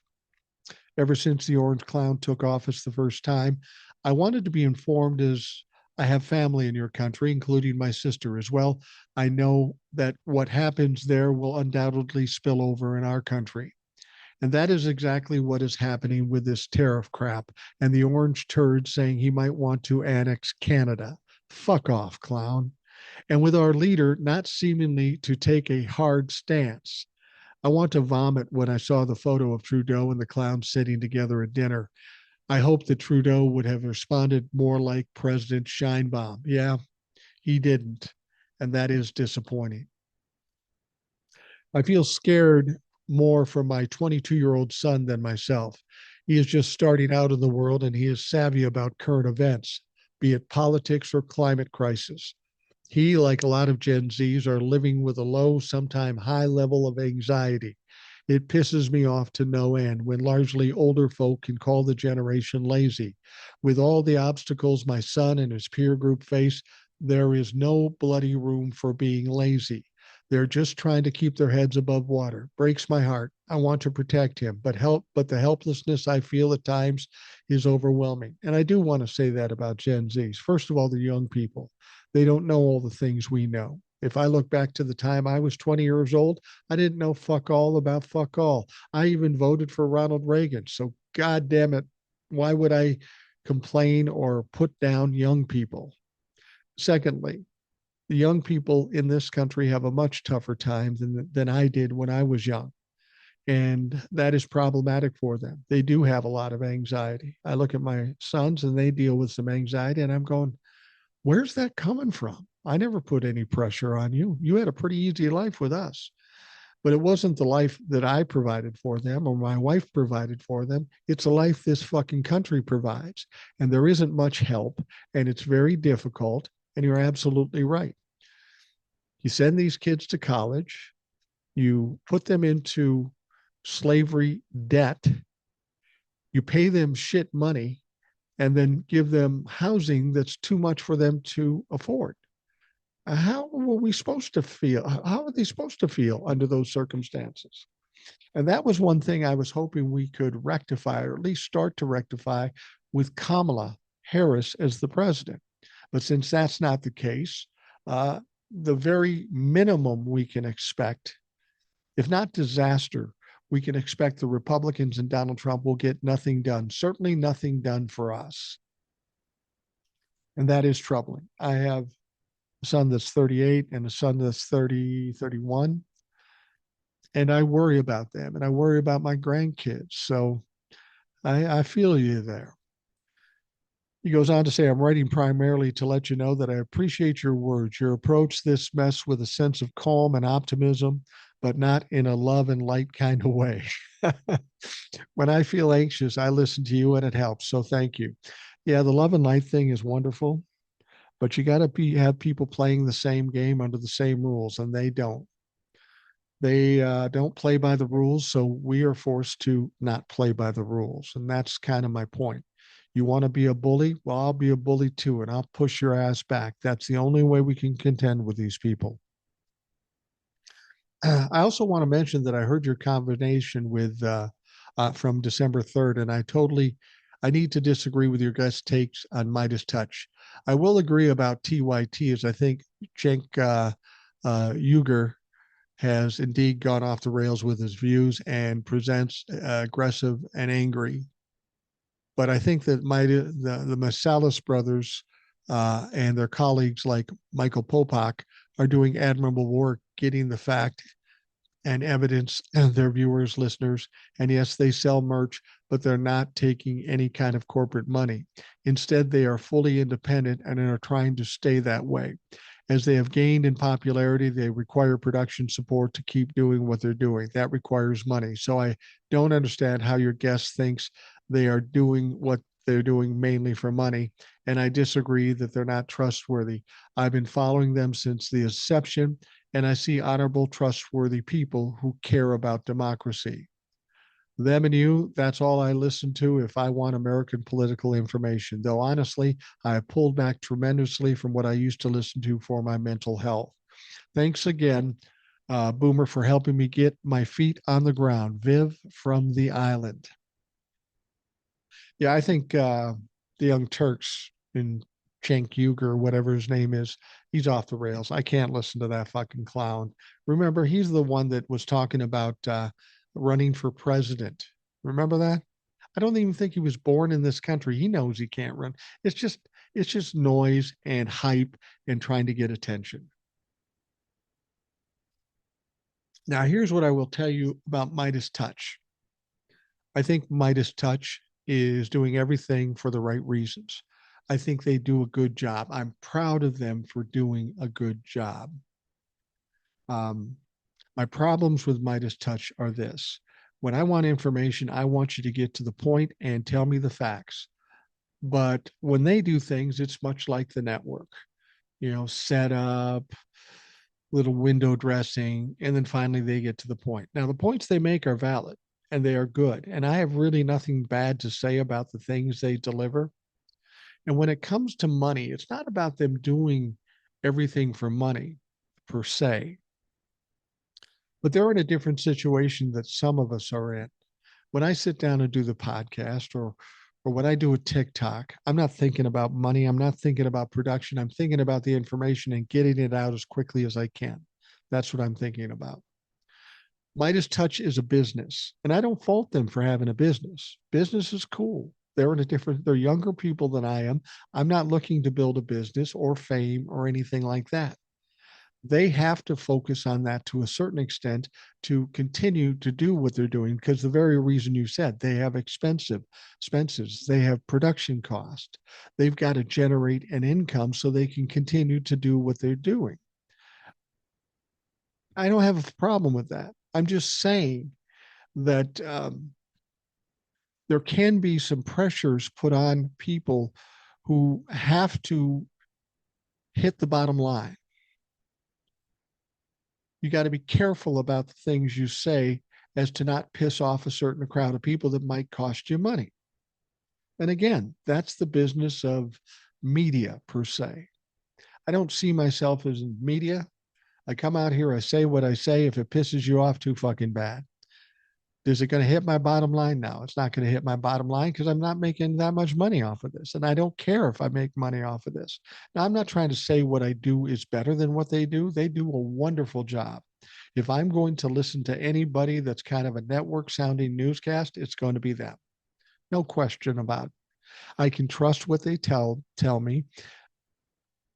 ever since the Orange Clown took office the first time. I wanted to be informed as I have family in your country, including my sister as well. I know that what happens there will undoubtedly spill over in our country. And that is exactly what is happening with this tariff crap and the orange turd saying he might want to annex Canada. Fuck off, clown. And with our leader not seemingly to take a hard stance. I want to vomit when I saw the photo of Trudeau and the clown sitting together at dinner. I hope that Trudeau would have responded more like President Scheinbaum. Yeah, he didn't. And that is disappointing. I feel scared more for my 22-year-old son than myself. He is just starting out in the world and he is savvy about current events, be it politics or climate crisis. He, like a lot of Gen Zs, are living with a low, sometimes high level of anxiety. It pisses me off to no end when largely older folk can call the generation lazy. With all the obstacles my son and his peer group face, there is no bloody room for being lazy. They're just trying to keep their heads above water. Breaks my heart. I want to protect him, but the helplessness I feel at times is overwhelming. And I do want to say that about Gen Zs. First of all, the young people. They don't know all the things we know. If I look back to the time I was 20 years old, I didn't know fuck all about fuck all. I even voted for Ronald Reagan. So, God damn it, why would I complain or put down young people? Secondly, the young people in this country have a much tougher time than I did when I was young. And that is problematic for them. They do have a lot of anxiety. I look at my sons and they deal with some anxiety, and I'm going, where's that coming from? I never put any pressure on you. You had a pretty easy life with us. But it wasn't the life that I provided for them or my wife provided for them. It's a life this fucking country provides. And there isn't much help, and it's very difficult. And you're absolutely right. You send these kids to college, you put them into slavery debt, you pay them shit money, and then give them housing that's too much for them to afford. How were we supposed to feel? How are they supposed to feel under those circumstances? And that was one thing I was hoping we could rectify, or at least start to rectify, with Kamala Harris as the president. But since that's not the case, the very minimum we can expect, if not disaster, we can expect the Republicans and Donald Trump will get nothing done, certainly nothing done for us. And that is troubling. I have a son that's 38 and a son that's 30, 31. And I worry about them and I worry about my grandkids. So I feel you there. He goes on to say, I'm writing primarily to let you know that I appreciate your words. Your approach this mess with a sense of calm and optimism, but not in a love and light kind of way. When I feel anxious, I listen to you and it helps. So thank you. Yeah, the love and light thing is wonderful, but you got to have people playing the same game under the same rules, and they don't. They don't play by the rules, so we are forced to not play by the rules. And that's kind of my point. You want to be a bully? Well, I'll be a bully too, and I'll push your ass back. That's the only way we can contend with these people. I also want to mention that I heard your combination with from December 3rd, and I need to disagree with your guest takes on Midas Touch. I will agree about TYT, as I think Cenk Uygur has indeed gone off the rails with his views and presents aggressive and angry. But I think that the Masalis brothers and their colleagues like Michael Popak are doing admirable work getting the fact and evidence of their viewers, listeners. And yes, they sell merch, but they're not taking any kind of corporate money. Instead, they are fully independent and are trying to stay that way. As they have gained in popularity, they require production support to keep doing what they're doing. That requires money. So I don't understand how your guest thinks they are doing what they're doing mainly for money. And I disagree that they're not trustworthy. I've been following them since the inception, and I see honorable, trustworthy people who care about democracy. Them and you, that's all I listen to if I want American political information. Though honestly, I have pulled back tremendously from what I used to listen to for my mental health. Thanks again, Boomer, for helping me get my feet on the ground. Viv from the island. Yeah, I think the Young Turks in Cenk Uygur, whatever his name is, he's off the rails. I can't listen to that fucking clown. Remember, he's the one that was talking about running for president. Remember that? I don't even think he was born in this country. He knows he can't run. It's just noise and hype and trying to get attention. Now, here's what I will tell you about Midas Touch. I think Midas Touch is doing everything for the right reasons. I think they do a good job. I'm proud of them for doing a good job. Um, my problems with Midas Touch are this. When I want information, I want you to get to the point and tell me the facts. But when they do things, it's much like the network, set up, little window dressing, and then finally they get to the point. Now, the points they make are valid and they are good. And I have really nothing bad to say about the things they deliver. And when it comes to money, it's not about them doing everything for money per se. but they're in a different situation that some of us are in. When I sit down and do the podcast or when I do a TikTok, I'm not thinking about money. I'm not thinking about production. I'm thinking about the information and getting it out as quickly as I can. That's what I'm thinking about. Midas Touch is a business, and I don't fault them for having a business. Business is cool. They're younger people than I am. I'm not looking to build a business or fame or anything like that. They have to focus on that to a certain extent to continue to do what they're doing, because the very reason you said, they have expenses, they have production cost, they've got to generate an income so they can continue to do what they're doing. I don't have a problem with that. I'm just saying that there can be some pressures put on people who have to hit the bottom line. You got to be careful about the things you say as to not piss off a certain crowd of people that might cost you money. And again, that's the business of media per se. I don't see myself as in media. I come out here, I say what I say. If it pisses you off, too fucking bad. Is it going to hit my bottom line? No, it's not going to hit my bottom line because I'm not making that much money off of this. And I don't care if I make money off of this. Now, I'm not trying to say what I do is better than what they do. They do a wonderful job. If I'm going to listen to anybody that's kind of a network sounding newscast, it's going to be them. No question about it. I can trust what they tell me,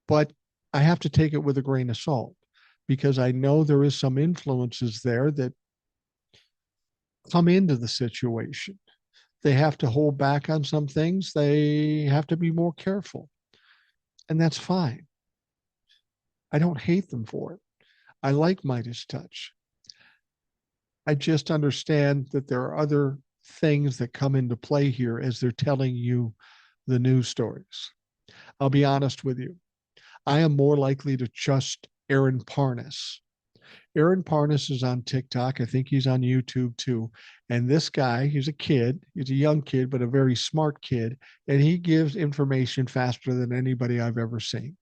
but I have to take it with a grain of salt because I know there is some influences there that come into the situation. They have to hold back on some things. They have to be more careful. And that's fine. I don't hate them for it. I like Midas Touch. I just understand that there are other things that come into play here as they're telling you the news stories. I'll be honest with you. I am more likely to trust Aaron Parnas. Aaron Parnas is on TikTok. I think he's on YouTube too. And this guy, he's a kid, he's a young kid, but a very smart kid. And he gives information faster than anybody I've ever seen.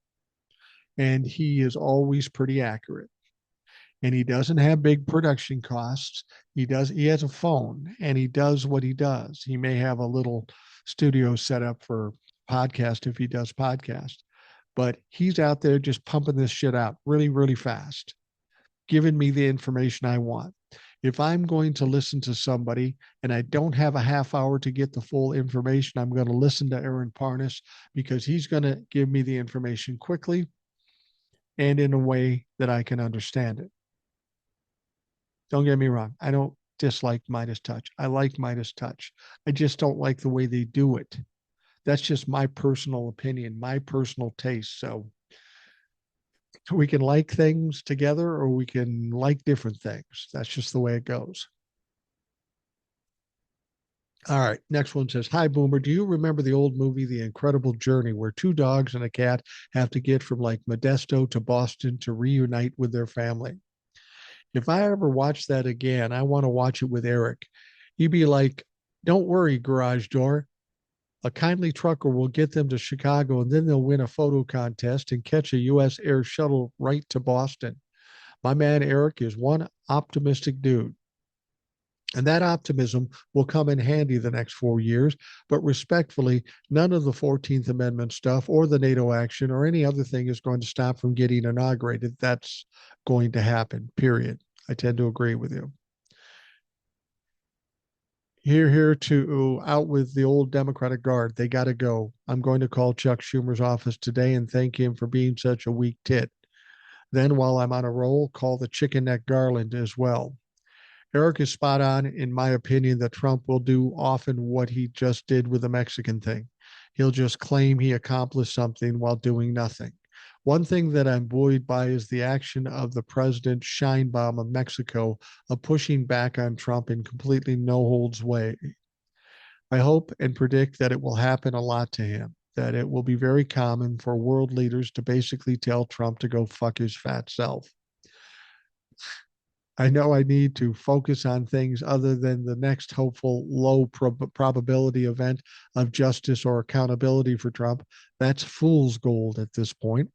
And he is always pretty accurate. And he doesn't have big production costs. He has a phone and he does what he does. He may have a little studio set up for podcast if he does podcast, but he's out there just pumping this shit out really, really fast, giving me the information I want. If I'm going to listen to somebody and I don't have a half hour to get the full information, I'm going to listen to Aaron Parnas because he's going to give me the information quickly and in a way that I can understand it. Don't get me wrong. I don't dislike Midas Touch. I like Midas Touch. I just don't like the way they do it. That's just my personal opinion, my personal taste. So we can like things together or we can like different things. That's just the way it goes. All right. Next one says, "Hi, Boomer. Do you remember the old movie, The Incredible Journey, where two dogs and a cat have to get from like Modesto to Boston to reunite with their family? If I ever watch that again, I want to watch it with Eric. He'd be like, 'Don't worry, garage door. A kindly trucker will get them to Chicago and then they'll win a photo contest and catch a U.S. air shuttle right to Boston.' My man Eric is one optimistic dude. And that optimism will come in handy the next 4 years. But respectfully, none of the 14th Amendment stuff or the NATO action or any other thing is going to stop from getting inaugurated. That's going to happen, period. I tend to agree with you. Here to out with the old Democratic Guard. They got to go. I'm going to call Chuck Schumer's office today and thank him for being such a weak tit. Then, while I'm on a roll, call the chicken neck Garland as well. Eric is spot on, in my opinion, that Trump will do often what he just did with the Mexican thing. He'll just claim he accomplished something while doing nothing. One thing that I'm buoyed by is the action of the President Scheinbaum of Mexico of pushing back on Trump in completely no holds way. I hope and predict that it will happen a lot to him, that it will be very common for world leaders to basically tell Trump to go fuck his fat self. I know I need to focus on things other than the next hopeful low probability event of justice or accountability for Trump. That's fool's gold at this point.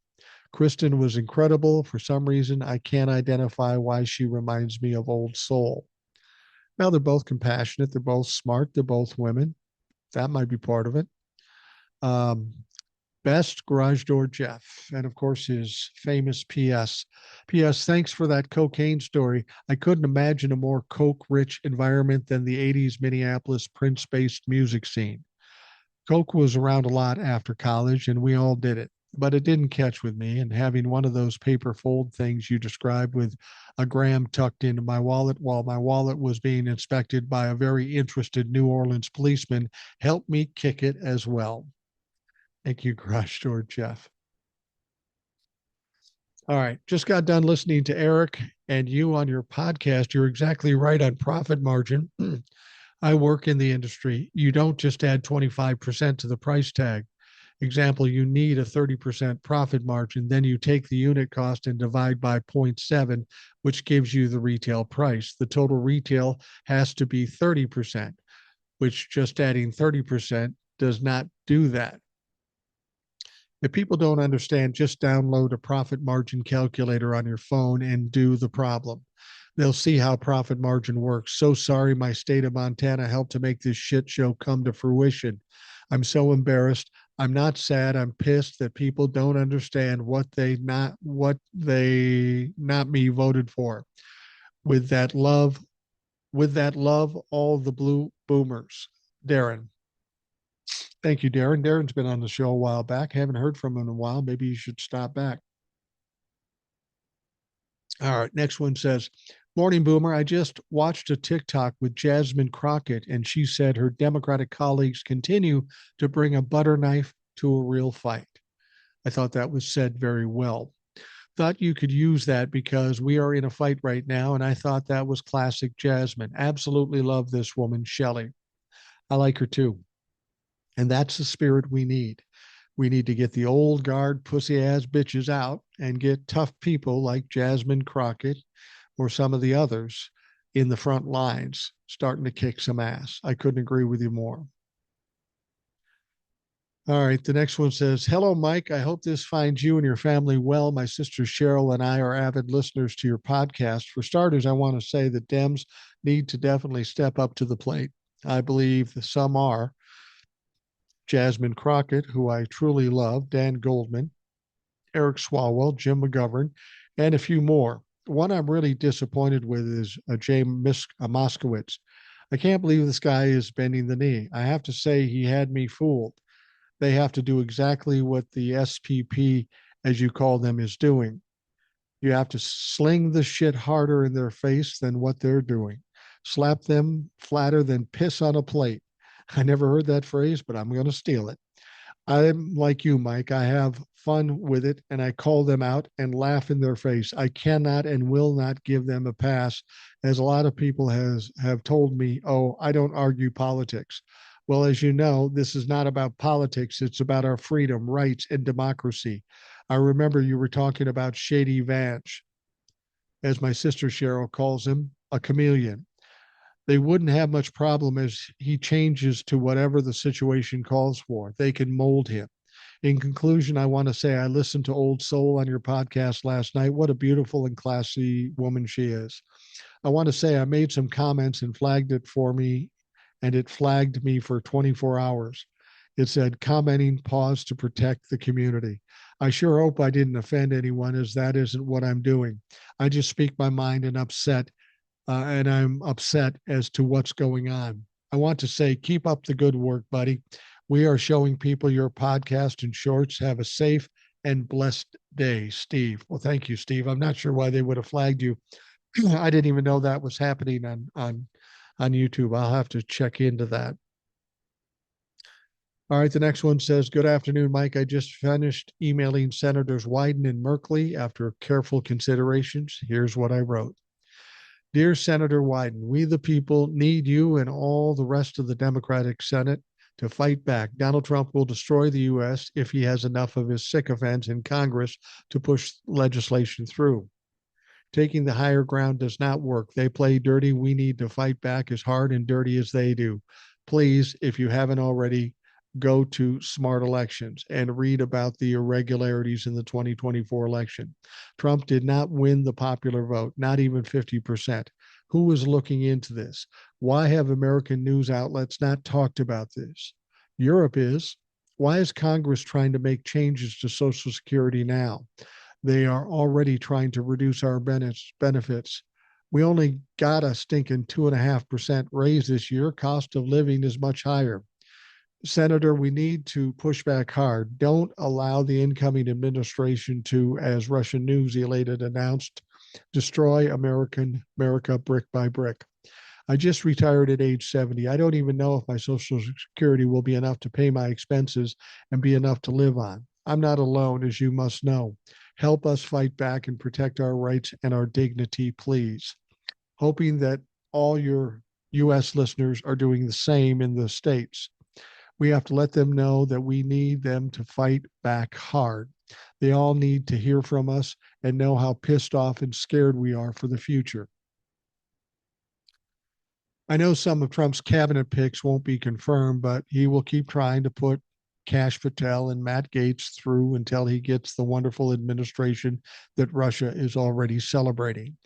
Kristen was incredible. For some reason, I can't identify why she reminds me of Old Soul. Now, they're both compassionate. They're both smart. They're both women. That might be part of it. Um, Best Garage Door Jeff. And of course, his famous PS. PS, thanks for that cocaine story. I couldn't imagine a more coke rich environment than the 80s Minneapolis Prince based music scene. Coke was around a lot after college, and we all did it. But it didn't catch with me, and having one of those paper fold things you described with a gram tucked into my wallet while my wallet was being inspected by a very interested New Orleans policeman helped me kick it as well. Thank you, Garage Door Jeff. All right, just got done listening to Eric and you on your podcast. You're exactly right on profit margin. I work in the industry. You don't just add 25% to the price tag. Example, you need a 30% profit margin. Then you take the unit cost and divide by 0.7, which gives you the retail price. The total retail has to be 30%, which just adding 30% does not do that. If people don't understand, just download a profit margin calculator on your phone and do the problem. They'll see how profit margin works. So sorry, my state of Montana helped to make this shit show come to fruition. I'm so embarrassed. I'm not sad. I'm pissed that people don't understand what they not me voted for. With that love, all the blue boomers. Darren. Thank you, Darren. Darren's been on the show a while back. Haven't heard from him in a while. Maybe you should stop back. All right. Next one says, Morning Boomer. I just watched a TikTok with Jasmine Crockett, and she said her Democratic colleagues continue to bring a butter knife to a real fight. I thought that was said very well. Thought you could use that because we are in a fight right now, and I thought that was classic Jasmine. Absolutely love this woman, Shelley. I like her too. And that's the spirit we need. We need to get the old guard pussy ass bitches out and get tough people like Jasmine Crockett or some of the others in the front lines starting to kick some ass. I couldn't agree with you more. All right. The next one says, Hello, Mike. I hope this finds you and your family well. My sister Cheryl and I are avid listeners to your podcast. For starters, I want to say that Dems need to definitely step up to the plate. I believe some are. Jasmine Crockett, who I truly love, Dan Goldman, Eric Swalwell, Jim McGovern, and a few more. One I'm really disappointed with is James Moskowitz. I can't believe this guy is bending the knee. I have to say he had me fooled. They have to do exactly what the SPP, as you call them, is doing. You have to sling the shit harder in their face than what they're doing. Slap them flatter than piss on a plate. I never heard that phrase, but I'm going to steal it. I'm like you, Mike. I have fun with it and I call them out and laugh in their face. I cannot and will not give them a pass, as a lot of people have told me, oh, I don't argue politics. Well, as you know, this is not about politics. It's about our freedom, rights, and democracy. I remember you were talking about Shady Vance, as my sister Cheryl calls him, a chameleon. They wouldn't have much problem as he changes to whatever the situation calls for. They can mold him. In conclusion, I want to say I listened to Old Soul on your podcast last night. What a beautiful and classy woman she is. I want to say I made some comments and flagged it for me, and it flagged me for 24 hours. It said, commenting, pause to protect the community. I sure hope I didn't offend anyone, as that isn't what I'm doing. I just speak my mind and I'm upset as to what's going on. I want to say, keep up the good work, buddy. We are showing people your podcast and shorts. Have a safe and blessed day, Steve. Well, thank you, Steve. I'm not sure why they would have flagged you. I didn't even know that was happening on YouTube. I'll have to check into that. All right, the next one says, Good afternoon, Mike. I just finished emailing Senators Wyden and Merkley after careful considerations. Here's what I wrote. Dear Senator Wyden, we the people need you and all the rest of the Democratic Senate to fight back. Donald Trump will destroy the U.S. if he has enough of his sycophants in Congress to push legislation through. Taking the higher ground does not work. They play dirty. We need to fight back as hard and dirty as they do. Please, if you haven't already, go to Smart Elections and read about the irregularities in the 2024 election. Trump did not win the popular vote, not even 50%. Who was looking into this? Why have American news outlets not talked about this? Europe is. Why is Congress trying to make changes to Social Security now? They are already trying to reduce our benefits. We only got a stinking 2.5% raise this year. Cost of living is much higher. Senator, we need to push back hard. Don't allow the incoming administration to, as Russian news elated announced, destroy America brick by brick. I just retired at age 70. I don't even know if my Social Security will be enough to pay my expenses and be enough to live on. I'm not alone, as you must know. Help us fight back and protect our rights and our dignity, please. Hoping that all your U.S. listeners are doing the same in the States. We have to let them know that we need them to fight back hard. They all need to hear from us and know how pissed off and scared we are for the future. I know some of Trump's cabinet picks won't be confirmed, but he will keep trying to put Kash Patel and Matt Gaetz through until he gets the wonderful administration that Russia is already celebrating.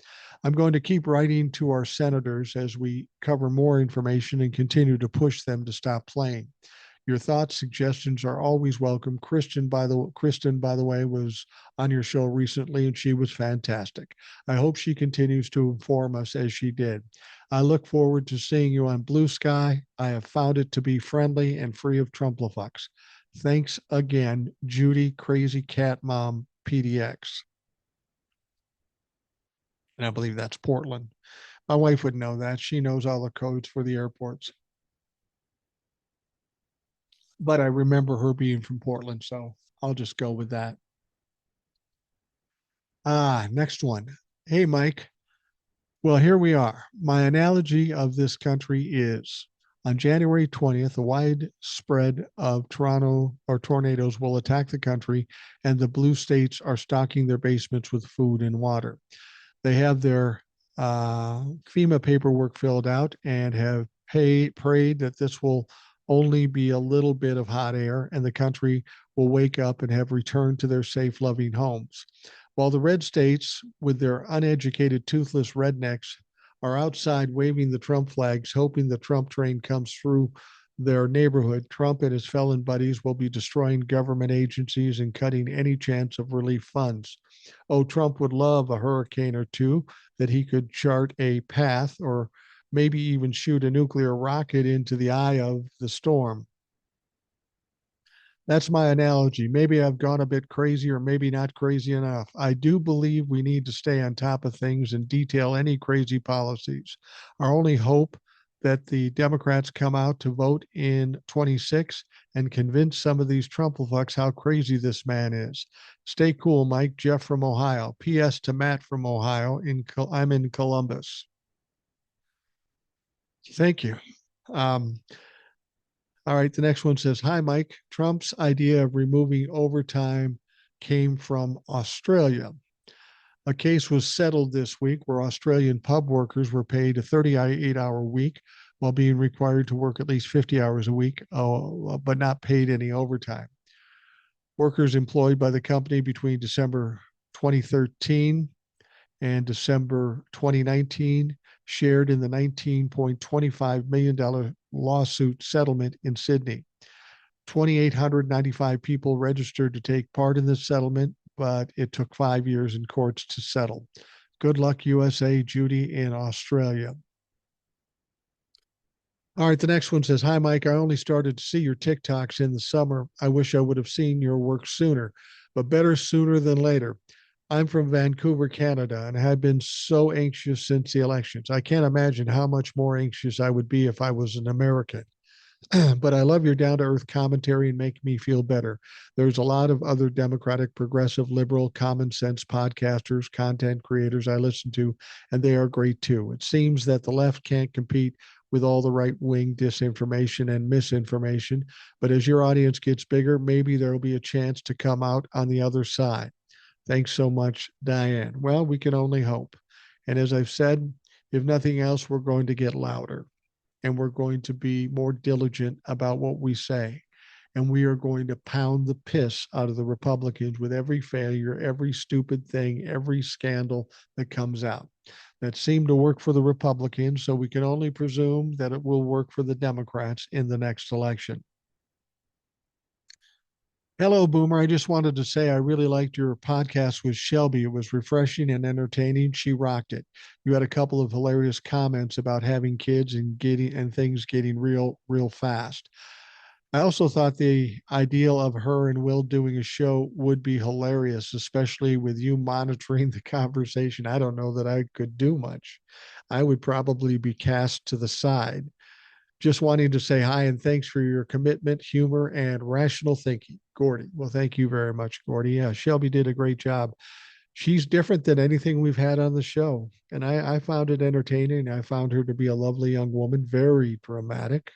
I'm going to keep writing to our senators as we cover more information and continue to push them to stop playing. Your thoughts, suggestions are always welcome. Kristen, by the way, was on your show recently, and she was fantastic. I hope she continues to inform us as she did. I look forward to seeing you on Blue Sky. I have found it to be friendly and free of Trumplafucks. Thanks again, Judy, Crazy Cat Mom, PDX. And I believe that's Portland. My wife would know that. She knows all the codes for the airports. But I remember her being from Portland, so I'll just go with that. Next one. Hey, Mike. Well, here we are. My analogy of this country is on January 20th, a widespread of tornadoes will attack the country, and the blue states are stocking their basements with food and water. They have their FEMA paperwork filled out and have prayed that this will only be a little bit of hot air and the country will wake up and have returned to their safe, loving homes. While the red states, with their uneducated, toothless rednecks, are outside waving the Trump flags, hoping the Trump train comes through their neighborhood, Trump and his felon buddies will be destroying government agencies and cutting any chance of relief funds. Oh, Trump would love a hurricane or two that he could chart a path or maybe even shoot a nuclear rocket into the eye of the storm. That's my analogy. Maybe I've gone a bit crazy or maybe not crazy enough. I do believe we need to stay on top of things and detail any crazy policies. Our only hope that the Democrats come out to vote in 26 and convince some of these Trumplefucks how crazy this man is. Stay cool, Mike. Jeff from Ohio. P.S. to Matt from Ohio. I'm in Columbus. Thank you. All right, the next one says, hi, Mike. Trump's idea of removing overtime came from Australia. A case was settled this week where Australian pub workers were paid a 38-hour week while being required to work at least 50 hours a week, but not paid any overtime. Workers employed by the company between December 2013 and December 2019 shared in the $19.25 million lawsuit settlement in Sydney. 2,895 people registered to take part in this settlement, but it took 5 years in courts to settle. Good luck, USA, Judy in Australia. All right, the next one says, hi, Mike. I only started to see your TikToks in the summer. I wish I would have seen your work sooner, but better sooner than later. I'm from Vancouver, Canada, and have been so anxious since the elections. I can't imagine how much more anxious I would be if I was an American. But I love your down-to-earth commentary and make me feel better. There's a lot of other Democratic, progressive, liberal, common sense podcasters, content creators I listen to, and they are great too. It seems that the left can't compete with all the right-wing disinformation and misinformation, but as your audience gets bigger, maybe there will be a chance to come out on the other side. Thanks so much, Diane. Well, we can only hope. And as I've said, if nothing else, we're going to get louder and we're going to be more diligent about what we say. and we are going to pound the piss out of the Republicans with every failure, every stupid thing, every scandal that comes out. That seemed to work for the Republicans, so we can only presume that it will work for the Democrats in the next election. Hello, Boomer. I just wanted to say I really liked your podcast with Shelby. It was refreshing and entertaining. She rocked it. You had a couple of hilarious comments about having kids and things getting real fast. I also thought the ideal of her and Will doing a show would be hilarious, especially with you monitoring the conversation. I don't know that I could do much. I would probably be cast to the side. Just wanting to say hi and thanks for your commitment, humor, and rational thinking, Gordy. Well, thank you very much, Gordy. Yeah, Shelby did a great job. She's different than anything we've had on the show, and I found it entertaining. I found her to be a lovely young woman, very dramatic.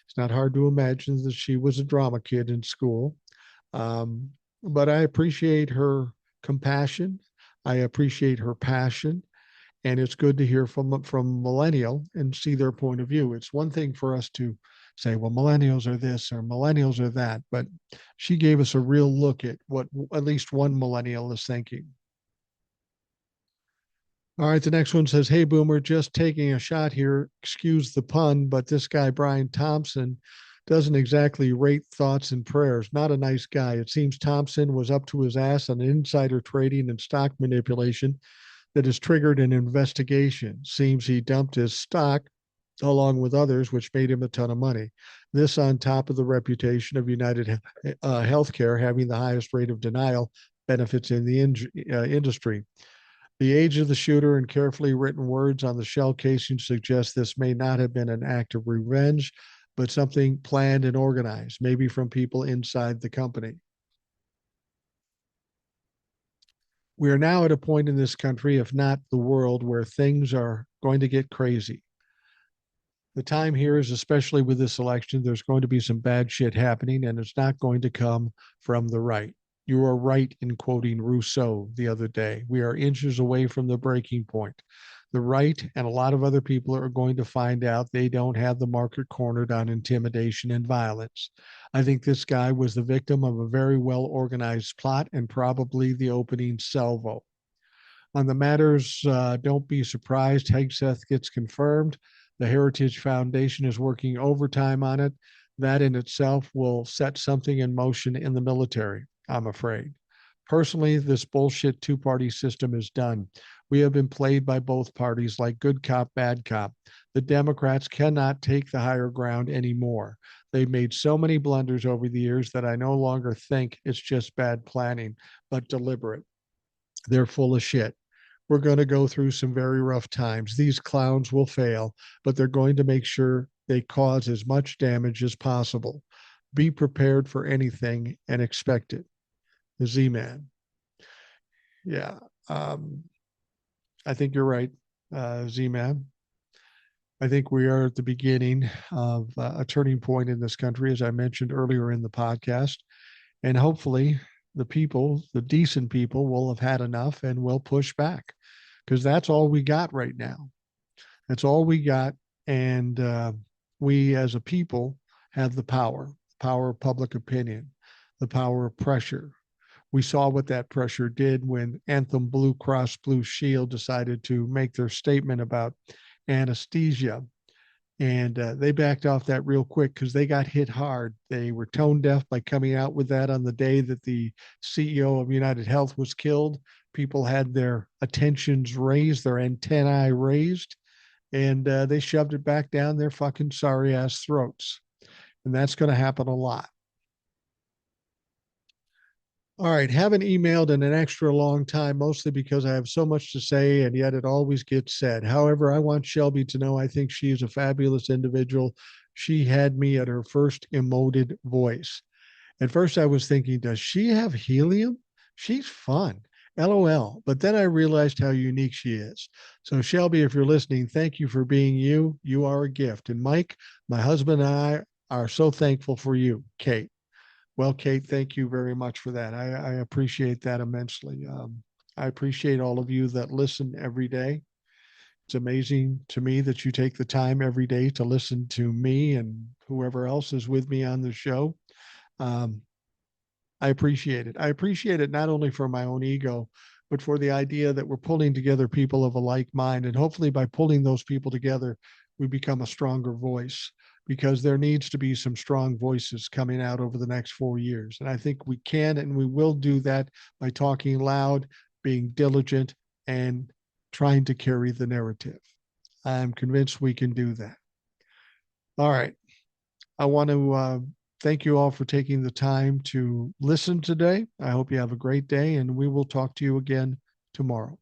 It's not hard to imagine that she was a drama kid in school. Um, but I appreciate her compassion. I appreciate her passion. And it's good to hear from millennial and see their point of view. It's one thing for us to say, well, millennials are this or millennials are that, but she gave us a real look at what at least one millennial is thinking. All right, the next one says, hey, Boomer, just taking a shot here. Excuse the pun, but this guy, Brian Thompson, doesn't exactly rate thoughts and prayers. Not a nice guy. It seems Thompson was up to his ass on insider trading and stock manipulation that has triggered an investigation. Seems he dumped his stock along with others, which made him a ton of money. This on top of the reputation of United Healthcare having the highest rate of denial benefits in the industry. The age of the shooter and carefully written words on the shell casing suggest this may not have been an act of revenge, but something planned and organized, maybe from people inside the company. We are now at a point in this country, if not the world, where things are going to get crazy. The time here is, especially with this election, there's going to be some bad shit happening, and it's not going to come from the right. You are right in quoting Rousseau the other day. We are inches away from the breaking point. The right and a lot of other people are going to find out they don't have the market cornered on intimidation and violence. I think this guy was the victim of a very well organized plot and probably the opening salvo. On the matters, don't be surprised. Hegseth gets confirmed. The Heritage Foundation is working overtime on it. That in itself will set something in motion in the military, I'm afraid. Personally, this bullshit two-party system is done. We have been played by both parties like good cop, bad cop. The Democrats cannot take the higher ground anymore. They've made so many blunders over the years that I no longer think it's just bad planning, but deliberate. They're full of shit. We're going to go through some very rough times. These clowns will fail, but they're going to make sure they cause as much damage as possible. Be prepared for anything and expect it. The Z-Man. Yeah. I think you're right, Z-Man. I think we are at the beginning of a turning point in this country, as I mentioned earlier in the podcast. And hopefully the people, the decent people, will have had enough and will push back, because that's all we got right now. That's all we got. And we as a people have the power of public opinion, the power of pressure. We saw what that pressure did when Anthem Blue Cross Blue Shield decided to make their statement about anesthesia. And they backed off that real quick because they got hit hard. They were tone deaf by coming out with that on the day that the CEO of United Health was killed. People had their attentions raised, their antennae raised, and they shoved it back down their fucking sorry ass throats. And that's going to happen a lot. All right, haven't emailed in an extra long time, mostly because I have so much to say, and yet it always gets said. However, I want Shelby to know I think she is a fabulous individual. She had me at her first emoted voice. At first, I was thinking, does she have helium? She's fun. LOL. But then I realized how unique she is. So, Shelby, if you're listening, thank you for being you. You are a gift. And Mike, my husband and I are so thankful for you, Kate. Well, Kate, thank you very much for that. I appreciate that immensely. I appreciate all of you that listen every day. It's amazing to me that you take the time every day to listen to me and whoever else is with me on the show. Um, I appreciate it. I appreciate it not only for my own ego, but for the idea that we're pulling together people of a like mind. And hopefully, by pulling those people together, we become a stronger voice because there needs to be some strong voices coming out over the next 4 years. And I think we can and we will do that by talking loud, being diligent, and trying to carry the narrative. I'm convinced we can do that. All right. I want to thank you all for taking the time to listen today. I hope you have a great day, and we will talk to you again tomorrow.